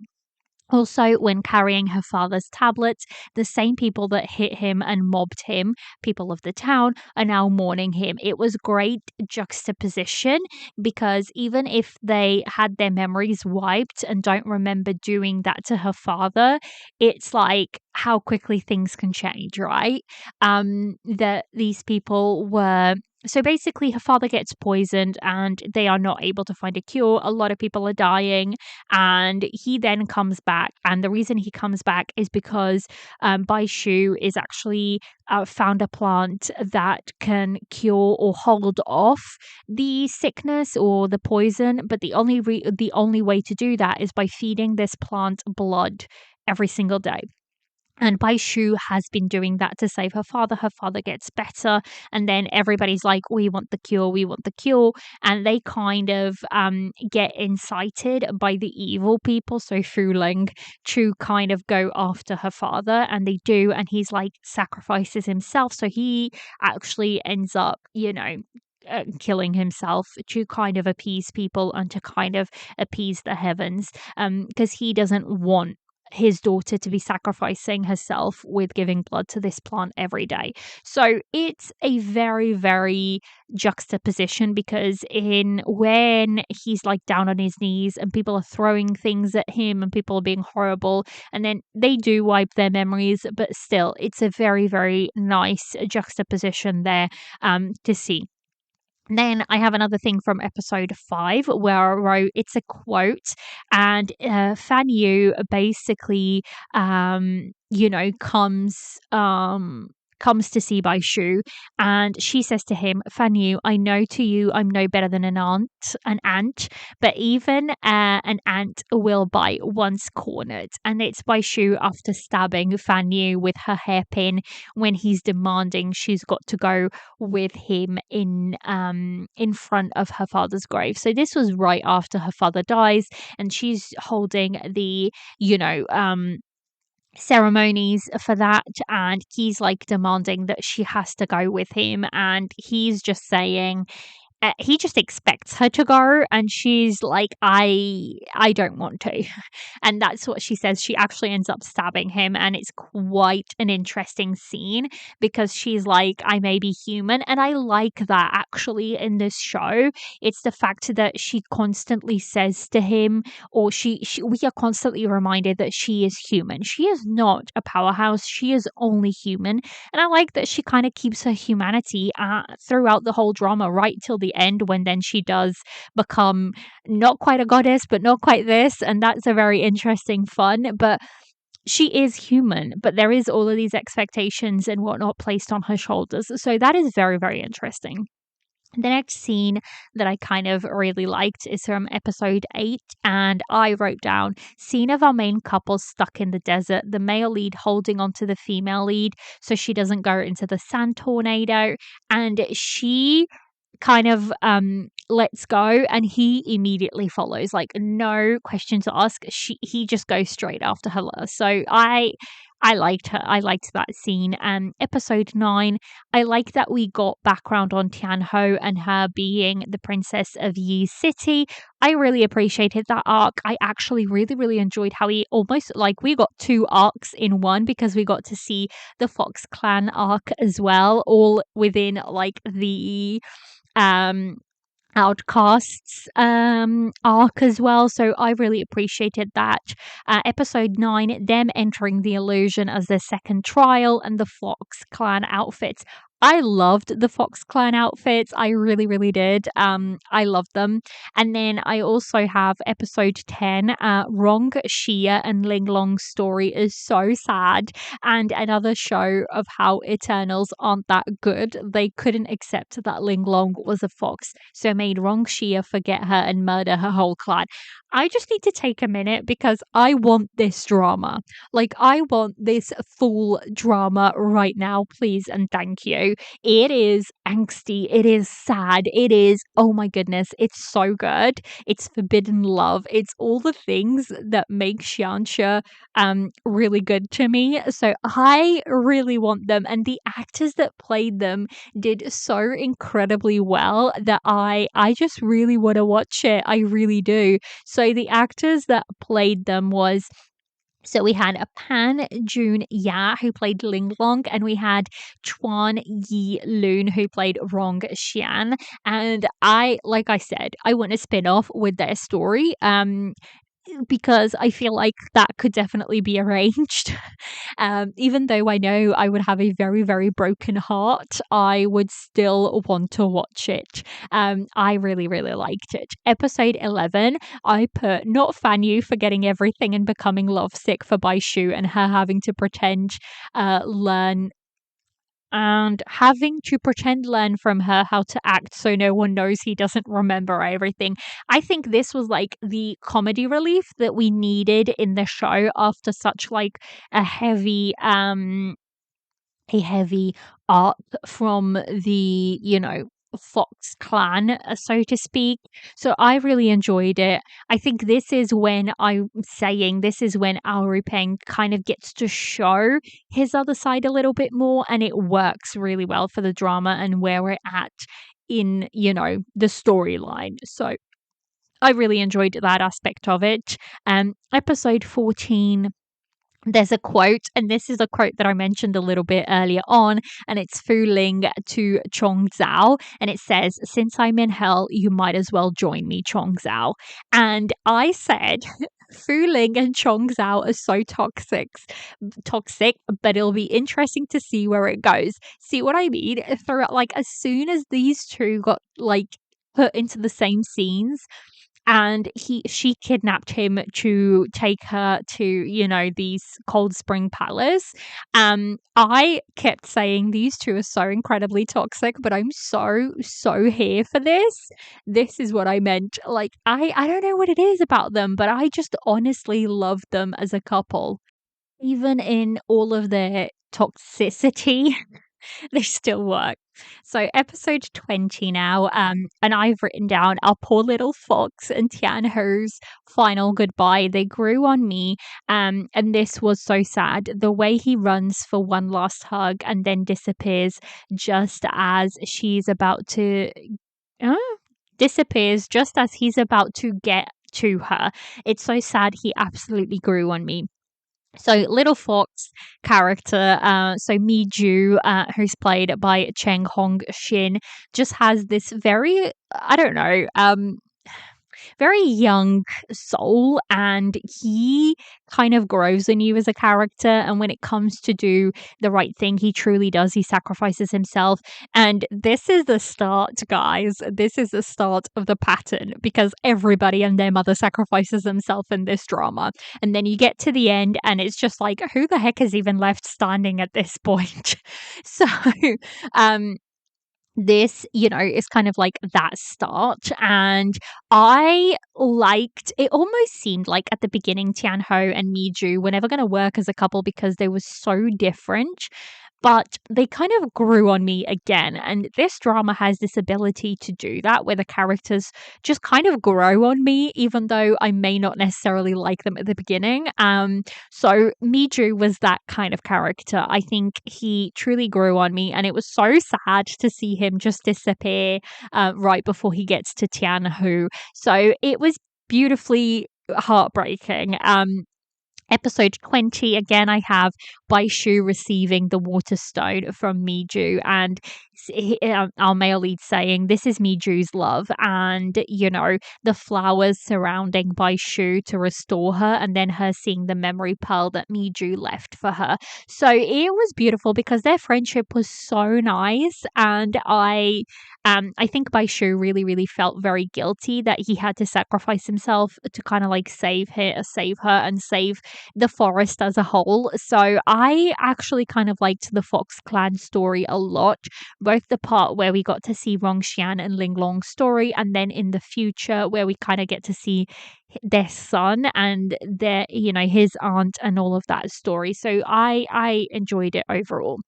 Also, when carrying her father's tablets, the same people that hit him and mobbed him, people of the town, are now mourning him. It was great juxtaposition because even if they had their memories wiped and don't remember doing that to her father, it's like how quickly things can change, right? That these people were. So basically, her father gets poisoned and they are not able to find a cure. A lot of people are dying, and he then comes back. And the reason he comes back is because Bai Shu is actually found a plant that can cure or hold off the sickness or the poison. But the only way to do that is by feeding this plant blood every single day. And Bai Shu has been doing that to save her father. Her father gets better. And then everybody's like, we want the cure, we want the cure. And they kind of get incited by the evil people, so Fu Ling, to kind of go after her father. And they do. And he's like sacrifices himself. So he actually ends up, killing himself to kind of appease people and to kind of appease the heavens, because he doesn't want his daughter to be sacrificing herself with giving blood to this plant every day. So it's a very, very juxtaposition, because when he's like down on his knees and people are throwing things at him and people are being horrible, and then they do wipe their memories, but still it's a very, very nice juxtaposition there to see. Then I have another thing from episode 5 where I wrote, it's a quote, and Fan Yu basically, comes to see Bai Shu, and she says to him, Fan Yu, I know to you I'm no better than an ant, but even an ant will bite once cornered. And it's Bai Shu after stabbing Fan Yu with her hairpin when he's demanding she's got to go with him in front of her father's grave. So this was right after her father dies, and she's holding the ceremonies for that, and he's like demanding that she has to go with him, and he's just saying, he just expects her to go, and she's like, I don't want to. And that's what she says. She actually ends up stabbing him, and it's quite an interesting scene, because she's like, I may be human. And I like that actually in this show. It's the fact that she constantly says to him, or we are constantly reminded that she is human. She is not a powerhouse, she is only human. And I like that she kind of keeps her humanity throughout the whole drama, right till the end, when then she does become not quite a goddess, but not quite this. And that's a very interesting fun. But she is human, but there is all of these expectations and whatnot placed on her shoulders. So that is very, very interesting. The next scene that I kind of really liked is from episode 8, and I wrote down, scene of our main couple stuck in the desert, the male lead holding onto the female lead so she doesn't go into the sand tornado, and she kind of lets go, and he immediately follows, like no questions asked. He just goes straight after her. So I liked her. I liked that scene. Episode 9, I like that we got background on Tianho and her being the princess of Yi City. I really appreciated that arc. I actually really, really enjoyed how we almost, like, we got 2 arcs in one, because we got to see the Fox Clan arc as well, all within like the outcasts arc as well. So I really appreciated that. Episode 9, them entering the illusion as their second trial, and the Fox Clan outfits. I loved the Fox Clan outfits. I really, really did. I loved them. And then I also have episode 10, Rong, Xia, and Ling Long's story is so sad, and another show of how Eternals aren't that good. They couldn't accept that Ling Long was a fox, so made Rong Xia forget her and murder her whole clan. I just need to take a minute, because I want this drama. Like, I want this full drama right now, please and thank you. It is angsty, it is sad, it is, oh my goodness, it's so good. It's forbidden love. It's all the things that make xianxia really good to me. So I really want them, and the actors that played them did so incredibly well that I just really want to watch it. I really do. So the actors that played them was, so we had a Pan Jun Ya who played Ling Long, and we had Chuan Yi Lun who played Rong Xian. And like I said, I want a spin-off with their story. Because I feel like that could definitely be arranged. Even though I know I would have a very, very broken heart, I would still want to watch it. I really, really liked it. Episode 11, I put not Fan Yu forgetting everything and becoming lovesick for Bai Shu and her having to pretend learn and having to pretend learn from her how to act so no one knows he doesn't remember everything. I think this was like the comedy relief that we needed in the show after such like a heavy a heavy arc from the, Fox clan, so to speak. So I really enjoyed it. I think this is when I'm saying this is when Al Rupeng kind of gets to show his other side a little bit more, and it works really well for the drama and where we're at in, the storyline. So I really enjoyed that aspect of it. Episode 14, there's a quote, and this is a quote that I mentioned a little bit earlier on, and it's Fu Ling to Chong Zhao, and it says, "Since I'm in hell, you might as well join me, Chong Zhao." And I said, Fu Ling and Chong Zhao are so toxic, but it'll be interesting to see where it goes. See what I mean? Throughout, like, as soon as these two got like put into the same scenes, and she kidnapped him to take her to, these Cold Spring Palace. I kept saying these two are so incredibly toxic, but I'm so here for this is what I meant. Like, I don't know what it is about them, but I just honestly love them as a couple, even in all of their toxicity. They still work. So episode 20 now, and I've written down our poor little fox and Tian Ho's final goodbye. They grew on me, and this was so sad. The way he runs for one last hug and then disappears just as she's about to uh, disappears just as he's about to get to her. It's so sad. He absolutely grew on me. So Little Fox character, so Mi Ju, who's played by Cheng Hong Shin, just has this very, I don't know, very young soul, and he kind of grows in you as a character. And when it comes to do the right thing, he truly does. He sacrifices himself. And this is the start, guys. This is the start of the pattern, because everybody and their mother sacrifices themselves in this drama. And then you get to the end, and it's just like, who the heck is even left standing at this point? So, um, this, is kind of like that start. And I liked it, almost seemed like at the beginning Tian Ho and Mi Ju were never going to work as a couple because they were so different. But they kind of grew on me again. And this drama has this ability to do that, where the characters just kind of grow on me, even though I may not necessarily like them at the beginning. So Miju was that kind of character. I think he truly grew on me, and it was so sad to see him just disappear right before he gets to Tianhu. So it was beautifully heartbreaking. Episode 20, again, I have Bai Shu receiving the water stone from Miju, and our male lead saying, "This is Miju's love," and, the flowers surrounding Bai Shu to restore her, and then her seeing the memory pearl that Miju left for her. So it was beautiful because their friendship was so nice, and I think Bai Shu really, really felt very guilty that he had to sacrifice himself to kind of like save her, and save the forest as a whole. So I actually kind of liked the Fox clan story a lot, both the part where we got to see Rongxian and Linglong's story, and then in the future where we kind of get to see their son and their, his aunt and all of that story. So I enjoyed it overall.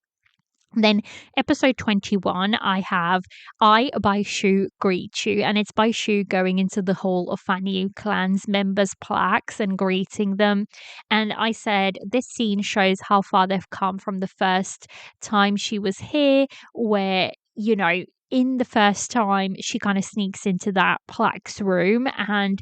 Then episode 21, I have I Bai Shu greet you, and it's Bai Shu going into the hall of Fan Yu clan's members' plaques and greeting them. And I said this scene shows how far they've come from the first time she was here, where, in the first time she kind of sneaks into that plaques room and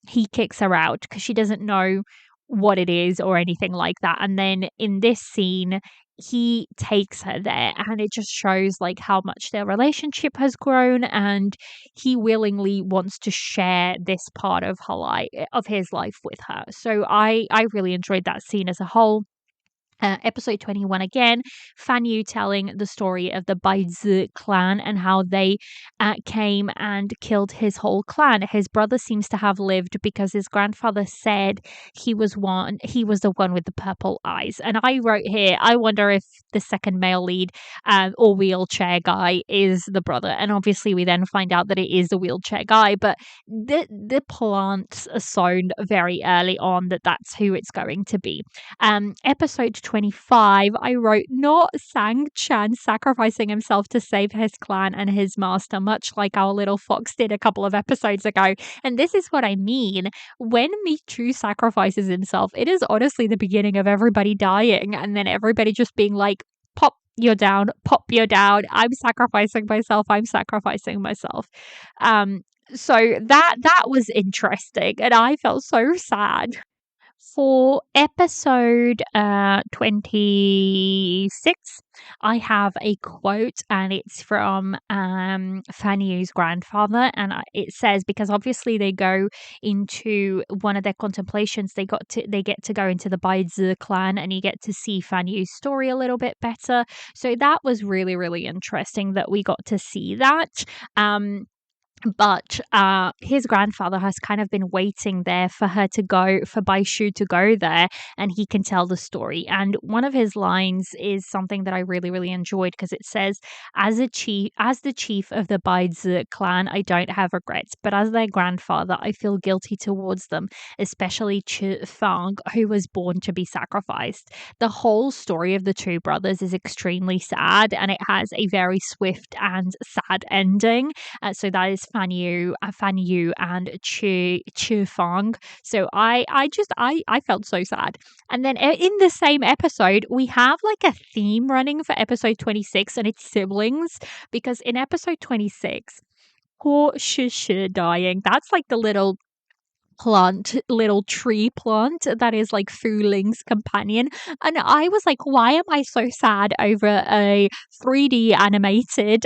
he kicks her out because she doesn't know what it is or anything like that. And then in this scene, he takes her there, and it just shows like how much their relationship has grown, and he willingly wants to share this part of her life, of his life, with her. So I really enjoyed that scene as a whole. Episode 21 again, Fan Yu telling the story of the Baizi clan and how they came and killed his whole clan. His brother seems to have lived because his grandfather said he was the one with the purple eyes. And I wrote here, I wonder if the second male lead or wheelchair guy is the brother. And obviously we then find out that it is the wheelchair guy, but the plants are sown very early on that that's who it's going to be. Episode 25, I wrote, not Sang Chan sacrificing himself to save his clan and his master, much like our little fox did a couple of episodes ago. And this is what I mean. When Michu sacrifices himself, it is honestly the beginning of everybody dying and then everybody just being like, pop, you're down, pop, you're down. I'm sacrificing myself. I'm sacrificing myself. So that was interesting and I felt so sad. For episode 26, I have a quote and it's from Fan Yu's grandfather. And it says, because obviously they go into one of their contemplations, they get to go into the Baizi clan and you get to see Fan Yu's story a little bit better. So that was really, really interesting that we got to see that. But his grandfather has kind of been waiting there for Bai Shu to go there and he can tell the story. And one of his lines is something that I really, really enjoyed because it says, as the chief of the Baizi clan, I don't have regrets, but as their grandfather, I feel guilty towards them, especially Chi Fang, who was born to be sacrificed. The whole story of the two brothers is extremely sad and it has a very swift and sad ending. So that is Fan Yu and Chu Fang. So I felt so sad. And then in the same episode, we have like a theme running for episode 26 and its siblings, because in episode 26, poor Shishi dying. That's like the little tree plant that is like Fu Ling's companion. And I was like, why am I so sad over a 3D animated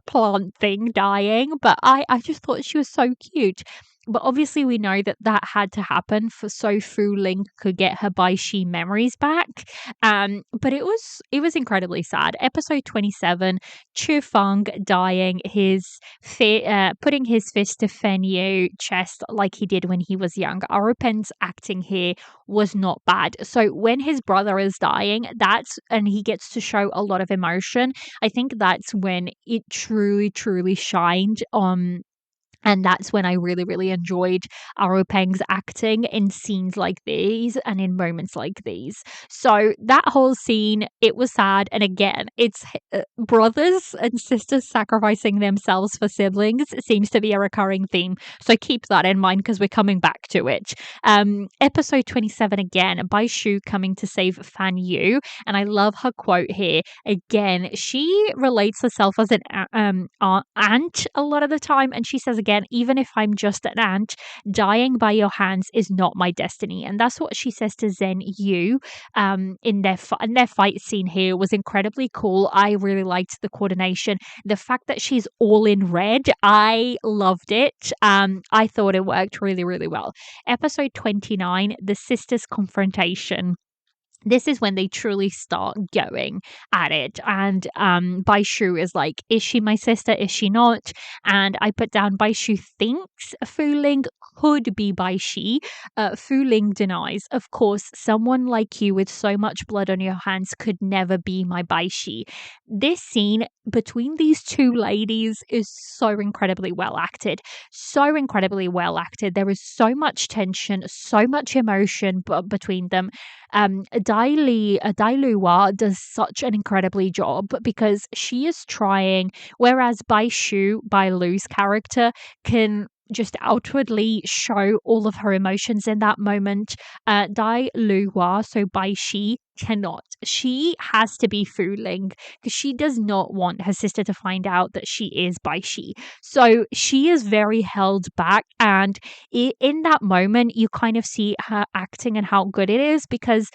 plant thing dying? But I just thought she was so cute. But obviously, we know that had to happen so Fu Ling could get her Bai Shi memories back. But it was incredibly sad. Episode 27, Chu Feng dying, putting his fist to Fen Yu chest like he did when he was young. Ruipeng's acting here was not bad. So when his brother is dying, and he gets to show a lot of emotion, I think that's when it truly, truly shined. And that's when I really, really enjoyed Ruipeng's acting in scenes like these and in moments like these. So that whole scene, it was sad. And again, it's brothers and sisters sacrificing themselves for siblings. It seems to be a recurring theme. So keep that in mind because we're coming back to it. Episode 27 again, Bai Shu coming to save Fan Yu. And I love her quote here. Again, she relates herself as an aunt a lot of the time. And she says, again, even if I'm just an ant, dying by your hands is not my destiny. And that's what she says to Zen Yu in their fight scene here was incredibly cool. I really liked the coordination. The fact that she's all in red, I loved it. I thought it worked really, really well. Episode 29, the sisters' confrontation. This is when they truly start going at it. And Bai Shu is like, is she my sister? Is she not? And I put down Bai Shu thinks Fu Ling could be Bai Shi. Fu Ling denies. Of course, someone like you with so much blood on your hands could never be my Bai Shi. This scene between these two ladies is so incredibly well acted. So incredibly well acted. There is so much tension, so much emotion between them. Dai Luwa does such an incredibly job because she is trying, whereas Bai Lu's character can just outwardly show all of her emotions in that moment. Dai Luwa, so Bai Shi, cannot. She has to be Fu Ling because she does not want her sister to find out that she is Bai Shi. So she is very held back, and in that moment, you kind of see her acting and how good it is because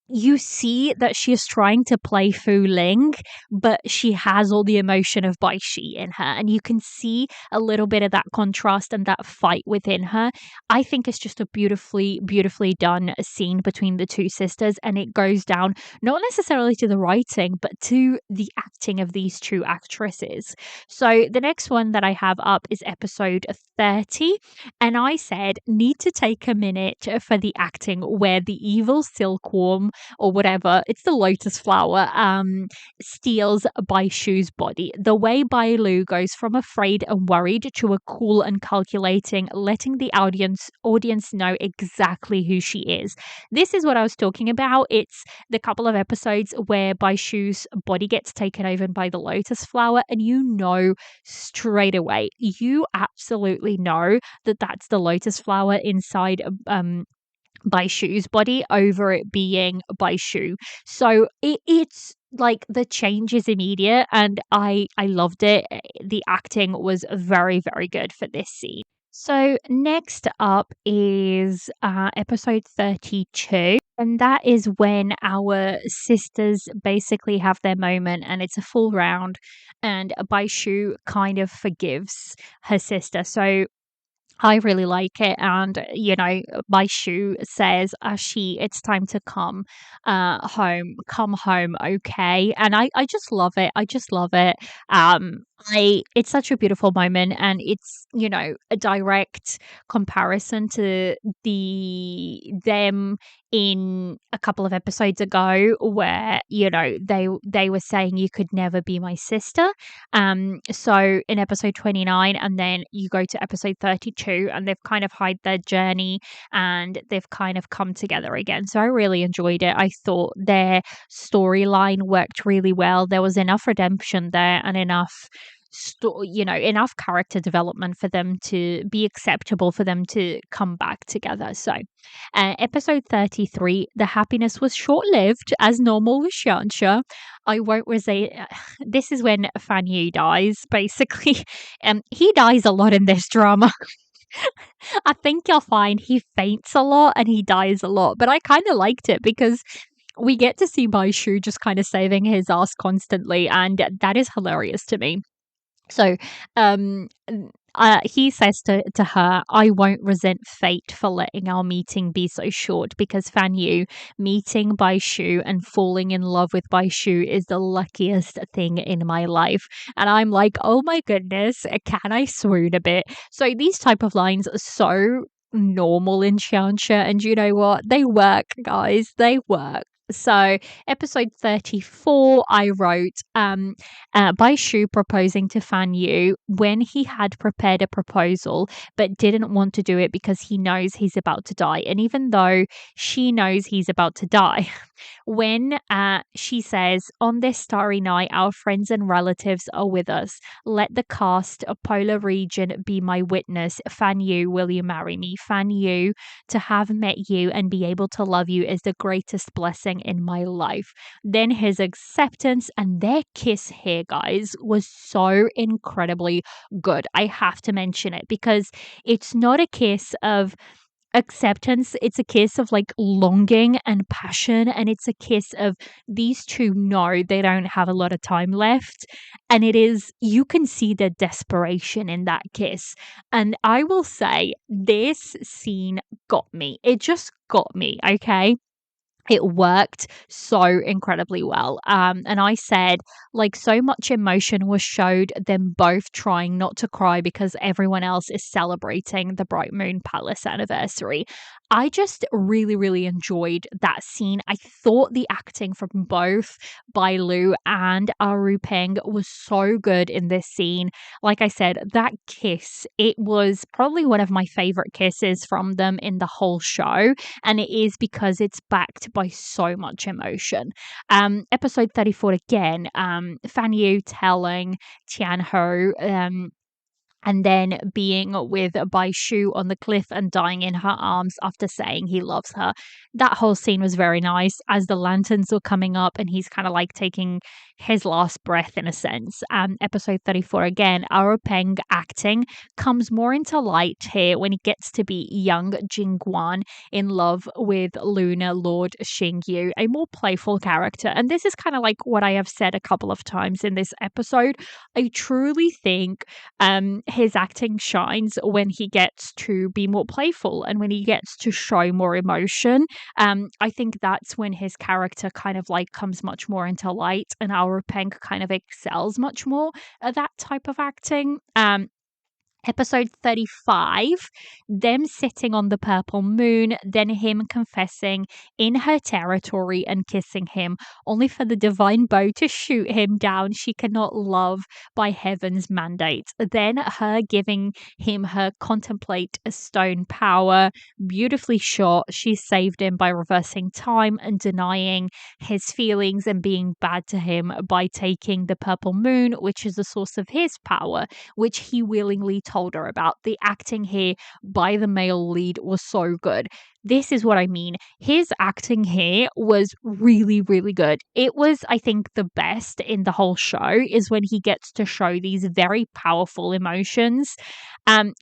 you see that she is trying to play Fu Ling, but she has all the emotion of Bai Shi in her. And you can see a little bit of that contrast and that fight within her. I think it's just a beautifully, beautifully done scene between the two sisters. And it goes down not necessarily to the writing, but to the acting of these two actresses. So the next one that I have up is episode 30. And I said, need to take a minute for the acting where the evil silkworm or whatever, it's the lotus flower, steals Bai Shu's body. The way Bai Lu goes from afraid and worried to a cool and calculating, letting the audience know exactly who she is. This is what I was talking about. It's the couple of episodes where Bai Shu's body gets taken over by the lotus flower, and you know straight away, you absolutely know that that's the lotus flower inside Bai Shu's body over it being Bai Shu. So it's like the change is immediate, and I loved it. The acting was very, very good for this scene. So next up is episode 32. And that is when our sisters basically have their moment, and it's a full round, and Bai Shu kind of forgives her sister. So I really like it, and my shoe says, "She, it's time to come home, okay." And I just love it. I just love it. It's such a beautiful moment, and it's a direct comparison to them in a couple of episodes ago, where they were saying you could never be my sister. So in episode 29, and then you go to episode 32, and they've kind of had their journey and they've kind of come together again. So I really enjoyed it. I thought their storyline worked really well. There was enough redemption there and enough enough character development for them to be acceptable, for them to come back together. So episode 33, the happiness was short-lived as normal with xianxia. I won't resist. This is when Fan Yu dies, basically. He dies a lot in this drama. I think you'll find he faints a lot and he dies a lot, but I kind of liked it because we get to see Bai Shu just kind of saving his ass constantly, and that is hilarious to me. So, he says to her, "I won't resent fate for letting our meeting be so short, because Fan Yu, meeting Bai Shu and falling in love with Bai Shu is the luckiest thing in my life." And I'm like, oh my goodness, can I swoon a bit? So these type of lines are so normal in xianxia, and you know what? They work, guys. They work. So, episode 34, I wrote Bai Shu proposing to Fan Yu when he had prepared a proposal but didn't want to do it because he knows he's about to die. And even though she knows he's about to die, when she says, "On this starry night, our friends and relatives are with us. Let the cast of Polar Region be my witness. Fan Yu, will you marry me? Fan Yu, to have met you and be able to love you is the greatest blessing in my life." Then his acceptance and their kiss here, guys, was so incredibly good. I have to mention it because it's not a kiss of acceptance, it's a kiss of like longing and passion, and it's a kiss of these two know they don't have a lot of time left, and it is, you can see the desperation in that kiss. And I will say, this scene got me, it just got me, okay. It worked so incredibly well. And I said, like, so much emotion was showed, them both trying not to cry because everyone else is celebrating the Bright Moon Palace anniversary. I just really, really enjoyed that scene. I thought the acting from both Bai Lu and Ruipeng was so good in this scene. Like I said, that kiss, it was probably one of my favorite kisses from them in the whole show, and it is because it's backed by so much emotion. Episode 34 again, Fan Yu telling Tian Ho and then being with Bai Shu on the cliff and dying in her arms after saying he loves her. That whole scene was very nice as the lanterns were coming up and he's kind of like taking his last breath in a sense. Episode 34 again, Ruipeng acting comes more into light here when he gets to be young Jingguan in love with Lunar Lord Xingyu, a more playful character. And this is kind of like what I have said a couple of times in this episode. I truly think his acting shines when he gets to be more playful and when he gets to show more emotion. I think that's when his character kind of like comes much more into light, and our Peng kind of excels much more at that type of acting. Episode 35, them sitting on the purple moon, then him confessing in her territory and kissing him, only for the divine bow to shoot him down. She cannot love by heaven's mandate. Then her giving him her contemplate a stone power, beautifully shot. She saved him by reversing time and denying his feelings and being bad to him by taking the purple moon, which is the source of his power, which he willingly told her about. The acting here by the male lead was so good. This is what I mean. His acting here was really, really good. It was, I think, the best in the whole show is when he gets to show these very powerful emotions.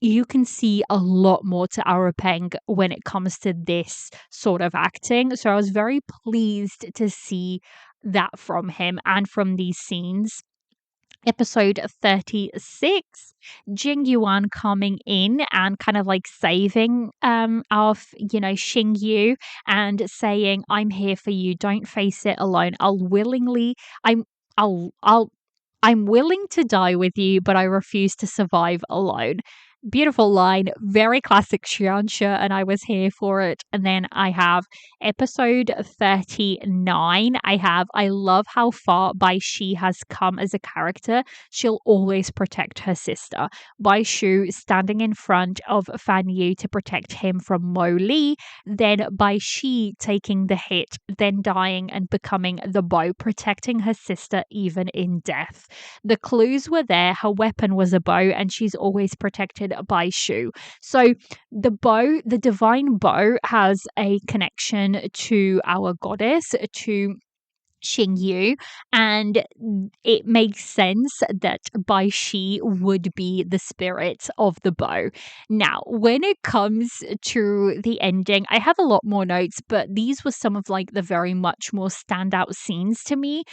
You can see a lot more to Arapeng when it comes to this sort of acting. So I was very pleased to see that from him and from these scenes. Episode 36, Jing Yuan coming in and kind of like saving Xing Yu and saying, I'm here for you, don't face it alone. I'll I'm willing to die with you, but I refuse to survive alone. Beautiful line, very classic xianxia, and I was here for it. And then I have episode 39. I love how far Bai Shi has come as a character. She'll always protect her sister. Bai Shu standing in front of Fan Yu to protect him from Mo Li, then Bai Shi taking the hit, then dying and becoming the bow, protecting her sister even in death. The clues were there. Her weapon was a bow, and she's always protected by Shu. So the divine bow, has a connection to our goddess, to Xing Yu, and it makes sense that Bai Shi would be the spirit of the bow. Now, when it comes to the ending, I have a lot more notes, but these were some of like the very much more standout scenes to me.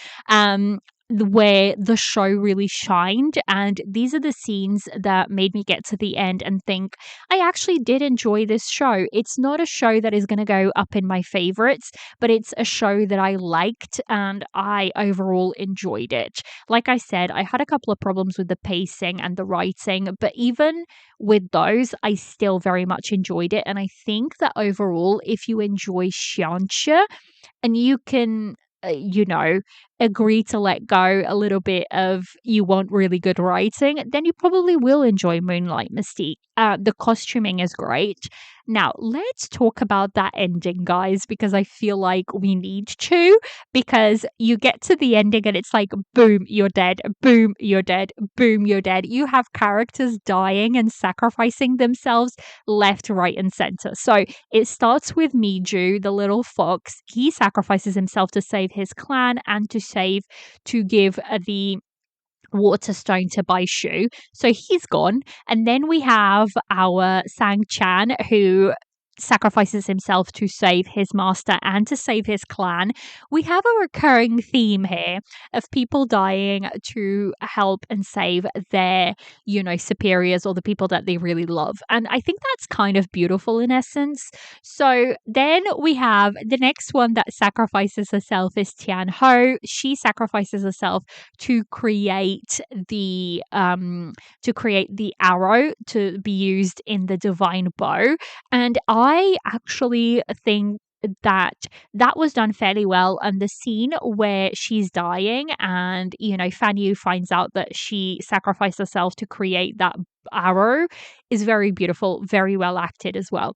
Where the show really shined, and these are the scenes that made me get to the end and think I actually did enjoy this show. It's not a show that is going to go up in my favorites, but it's a show that I liked and I overall enjoyed it. Like I said, I had a couple of problems with the pacing and the writing, but even with those, I still very much enjoyed it. And I think that overall, if you enjoy xianxia and you can agree to let go a little bit of you want really good writing, then you probably will enjoy Moonlight Mystique. The costuming is great. Now, let's talk about that ending, guys, because I feel like we need to, because you get to the ending and it's like, boom, you're dead, boom, you're dead, boom, you're dead. You have characters dying and sacrificing themselves left, right, and center. So it starts with Miju, the little fox. He sacrifices himself to save his clan and to give the Waterstone to Bai Shu. So he's gone. And then we have our Sang Chan, who sacrifices himself to save his master and to save his clan. We have a recurring theme here of people dying to help and save their, superiors or the people that they really love. And I think that's kind of beautiful in essence. So then we have the next one that sacrifices herself is Tian Ho. She sacrifices herself to create the arrow to be used in the divine bow. And I actually think that was done fairly well. And the scene where she's dying and Fan Yu finds out that she sacrificed herself to create that arrow is very beautiful, very well acted as well.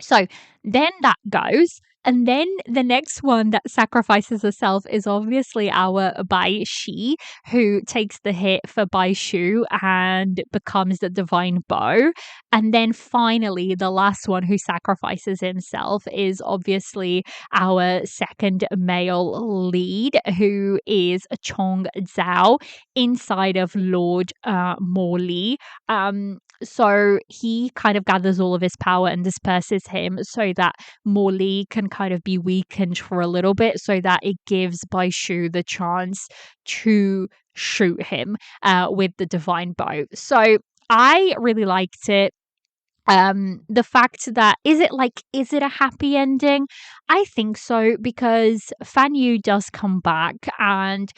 So then that goes. And then the next one that sacrifices herself is obviously our Bai Shi, who takes the hit for Bai Shu and becomes the divine bow. And then finally, the last one who sacrifices himself is obviously our second male lead, who is Chong Zhao inside of Lord Morley. So he kind of gathers all of his power and disperses him so that Morley can kind of be weakened for a little bit, so that it gives Bai Shu the chance to shoot him with the divine bow. So I really liked it. The fact that is it a happy ending? I think so, because Fan Yu does come back, and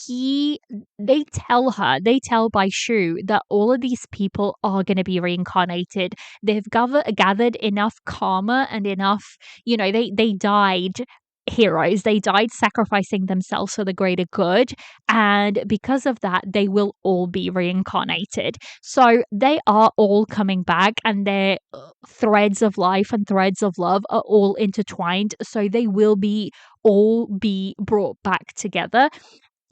they tell Bai Shu that all of these people are going to be reincarnated. They've gathered enough karma and enough, they died heroes. They died sacrificing themselves for the greater good, and because of that they will all be reincarnated. So they are all coming back, and their threads of life and threads of love are all intertwined, so they will all be brought back together.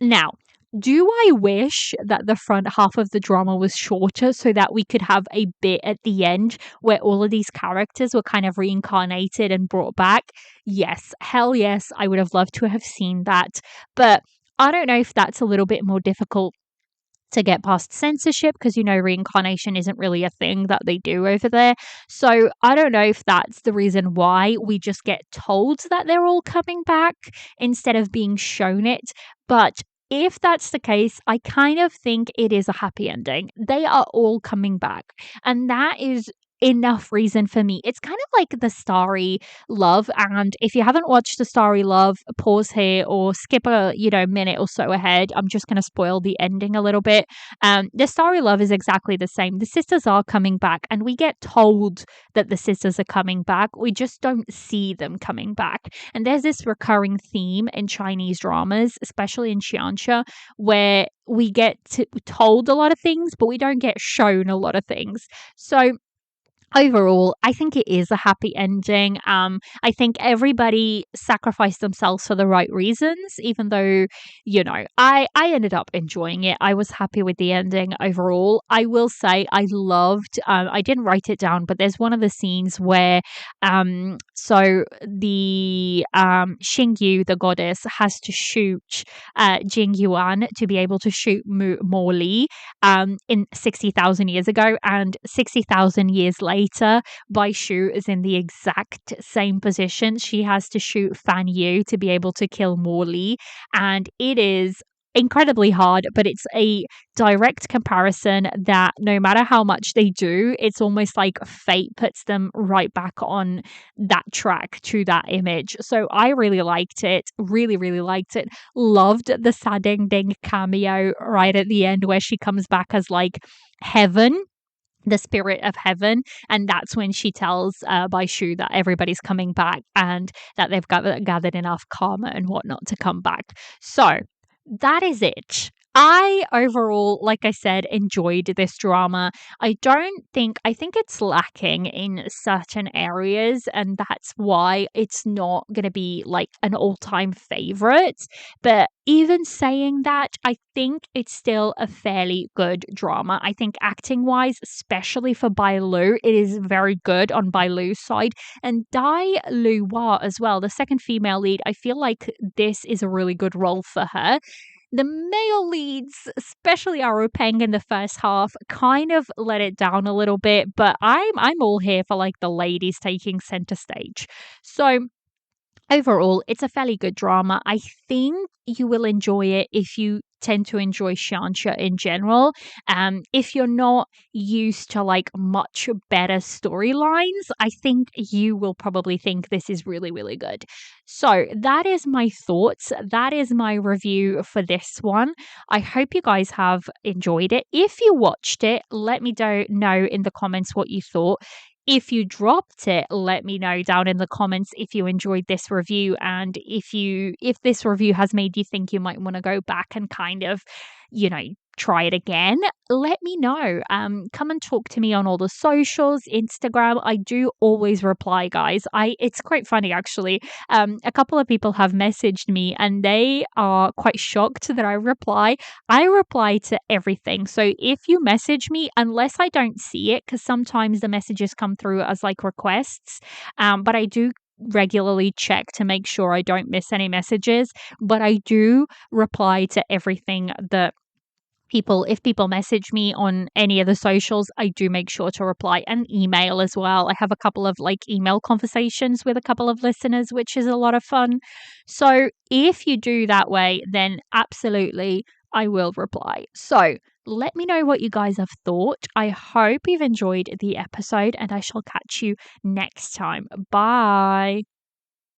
Now, do I wish that the front half of the drama was shorter so that we could have a bit at the end where all of these characters were kind of reincarnated and brought back? Yes, hell yes, I would have loved to have seen that. But I don't know if that's a little bit more difficult to get past censorship, because reincarnation isn't really a thing that they do over there. So I don't know if that's the reason why we just get told that they're all coming back instead of being shown it. But if that's the case, I kind of think it is a happy ending. They are all coming back, and that is enough reason for me. It's kind of like the Starry Love, and if you haven't watched the Starry Love, pause here or skip a minute or so ahead. I'm just going to spoil the ending a little bit. The Starry Love is exactly the same. The sisters are coming back, and we get told that the sisters are coming back. We just don't see them coming back. And there's this recurring theme in Chinese dramas, especially in xianxia, where we get told a lot of things, but we don't get shown a lot of things. So overall, I think it is a happy ending. I think everybody sacrificed themselves for the right reasons, even though, I ended up enjoying it. I was happy with the ending overall. I will say I loved, I didn't write it down, but there's one of the scenes where, so the Xingyu, the goddess, has to shoot Jing Yuan to be able to shoot Morley in 60,000 years ago, and 60,000 years later, Bai Shu is in the exact same position. She has to shoot Fan Yu to be able to kill Morley, and it is incredibly hard, but it's a direct comparison that no matter how much they do, it's almost like fate puts them right back on that track to that image. So I really liked it, really liked it. Loved the Sa Ding Ding cameo right at the end where she comes back as like heaven, the spirit of heaven, and that's when she tells Bai Shu that everybody's coming back and that they've gathered enough karma and whatnot to come back. So that is it. I overall, like I said, enjoyed this drama. I think it's lacking in certain areas, and that's why it's not going to be like an all-time favorite. But even saying that, I think it's still a fairly good drama. I think acting-wise, especially for Bai Lu, it is very good on Bai Lu's side. And Dai Lu Hua as well, the second female lead, I feel like this is a really good role for her. The male leads, especially our Ruipeng in the first half, kind of let it down a little bit, but I'm all here for like the ladies taking center stage. So overall, it's a fairly good drama. I think you will enjoy it if you tend to enjoy xianxia in general. If you're not used to like much better storylines, I think you will probably think this is really good. So that is my thoughts. That is my review for this one. I hope you guys have enjoyed it. If you watched it, let me know in the comments what you thought. If you dropped it, let me know down in the comments if you enjoyed this review, and if this review has made you think you might want to go back and kind of, try it again, let me know. Come and talk to me on all the socials, Instagram. I do always reply, guys. It's quite funny actually. A couple of people have messaged me and they are quite shocked that I reply. I reply to everything. So if you message me, unless I don't see it, because sometimes the messages come through as like requests, but I do regularly check to make sure I don't miss any messages. But I do reply to everything that if people message me on any of the socials, I do make sure to reply, and email as well. I have a couple of like email conversations with a couple of listeners, which is a lot of fun. So if you do that way, then absolutely I will reply. So let me know what you guys have thought. I hope you've enjoyed the episode, and I shall catch you next time. Bye.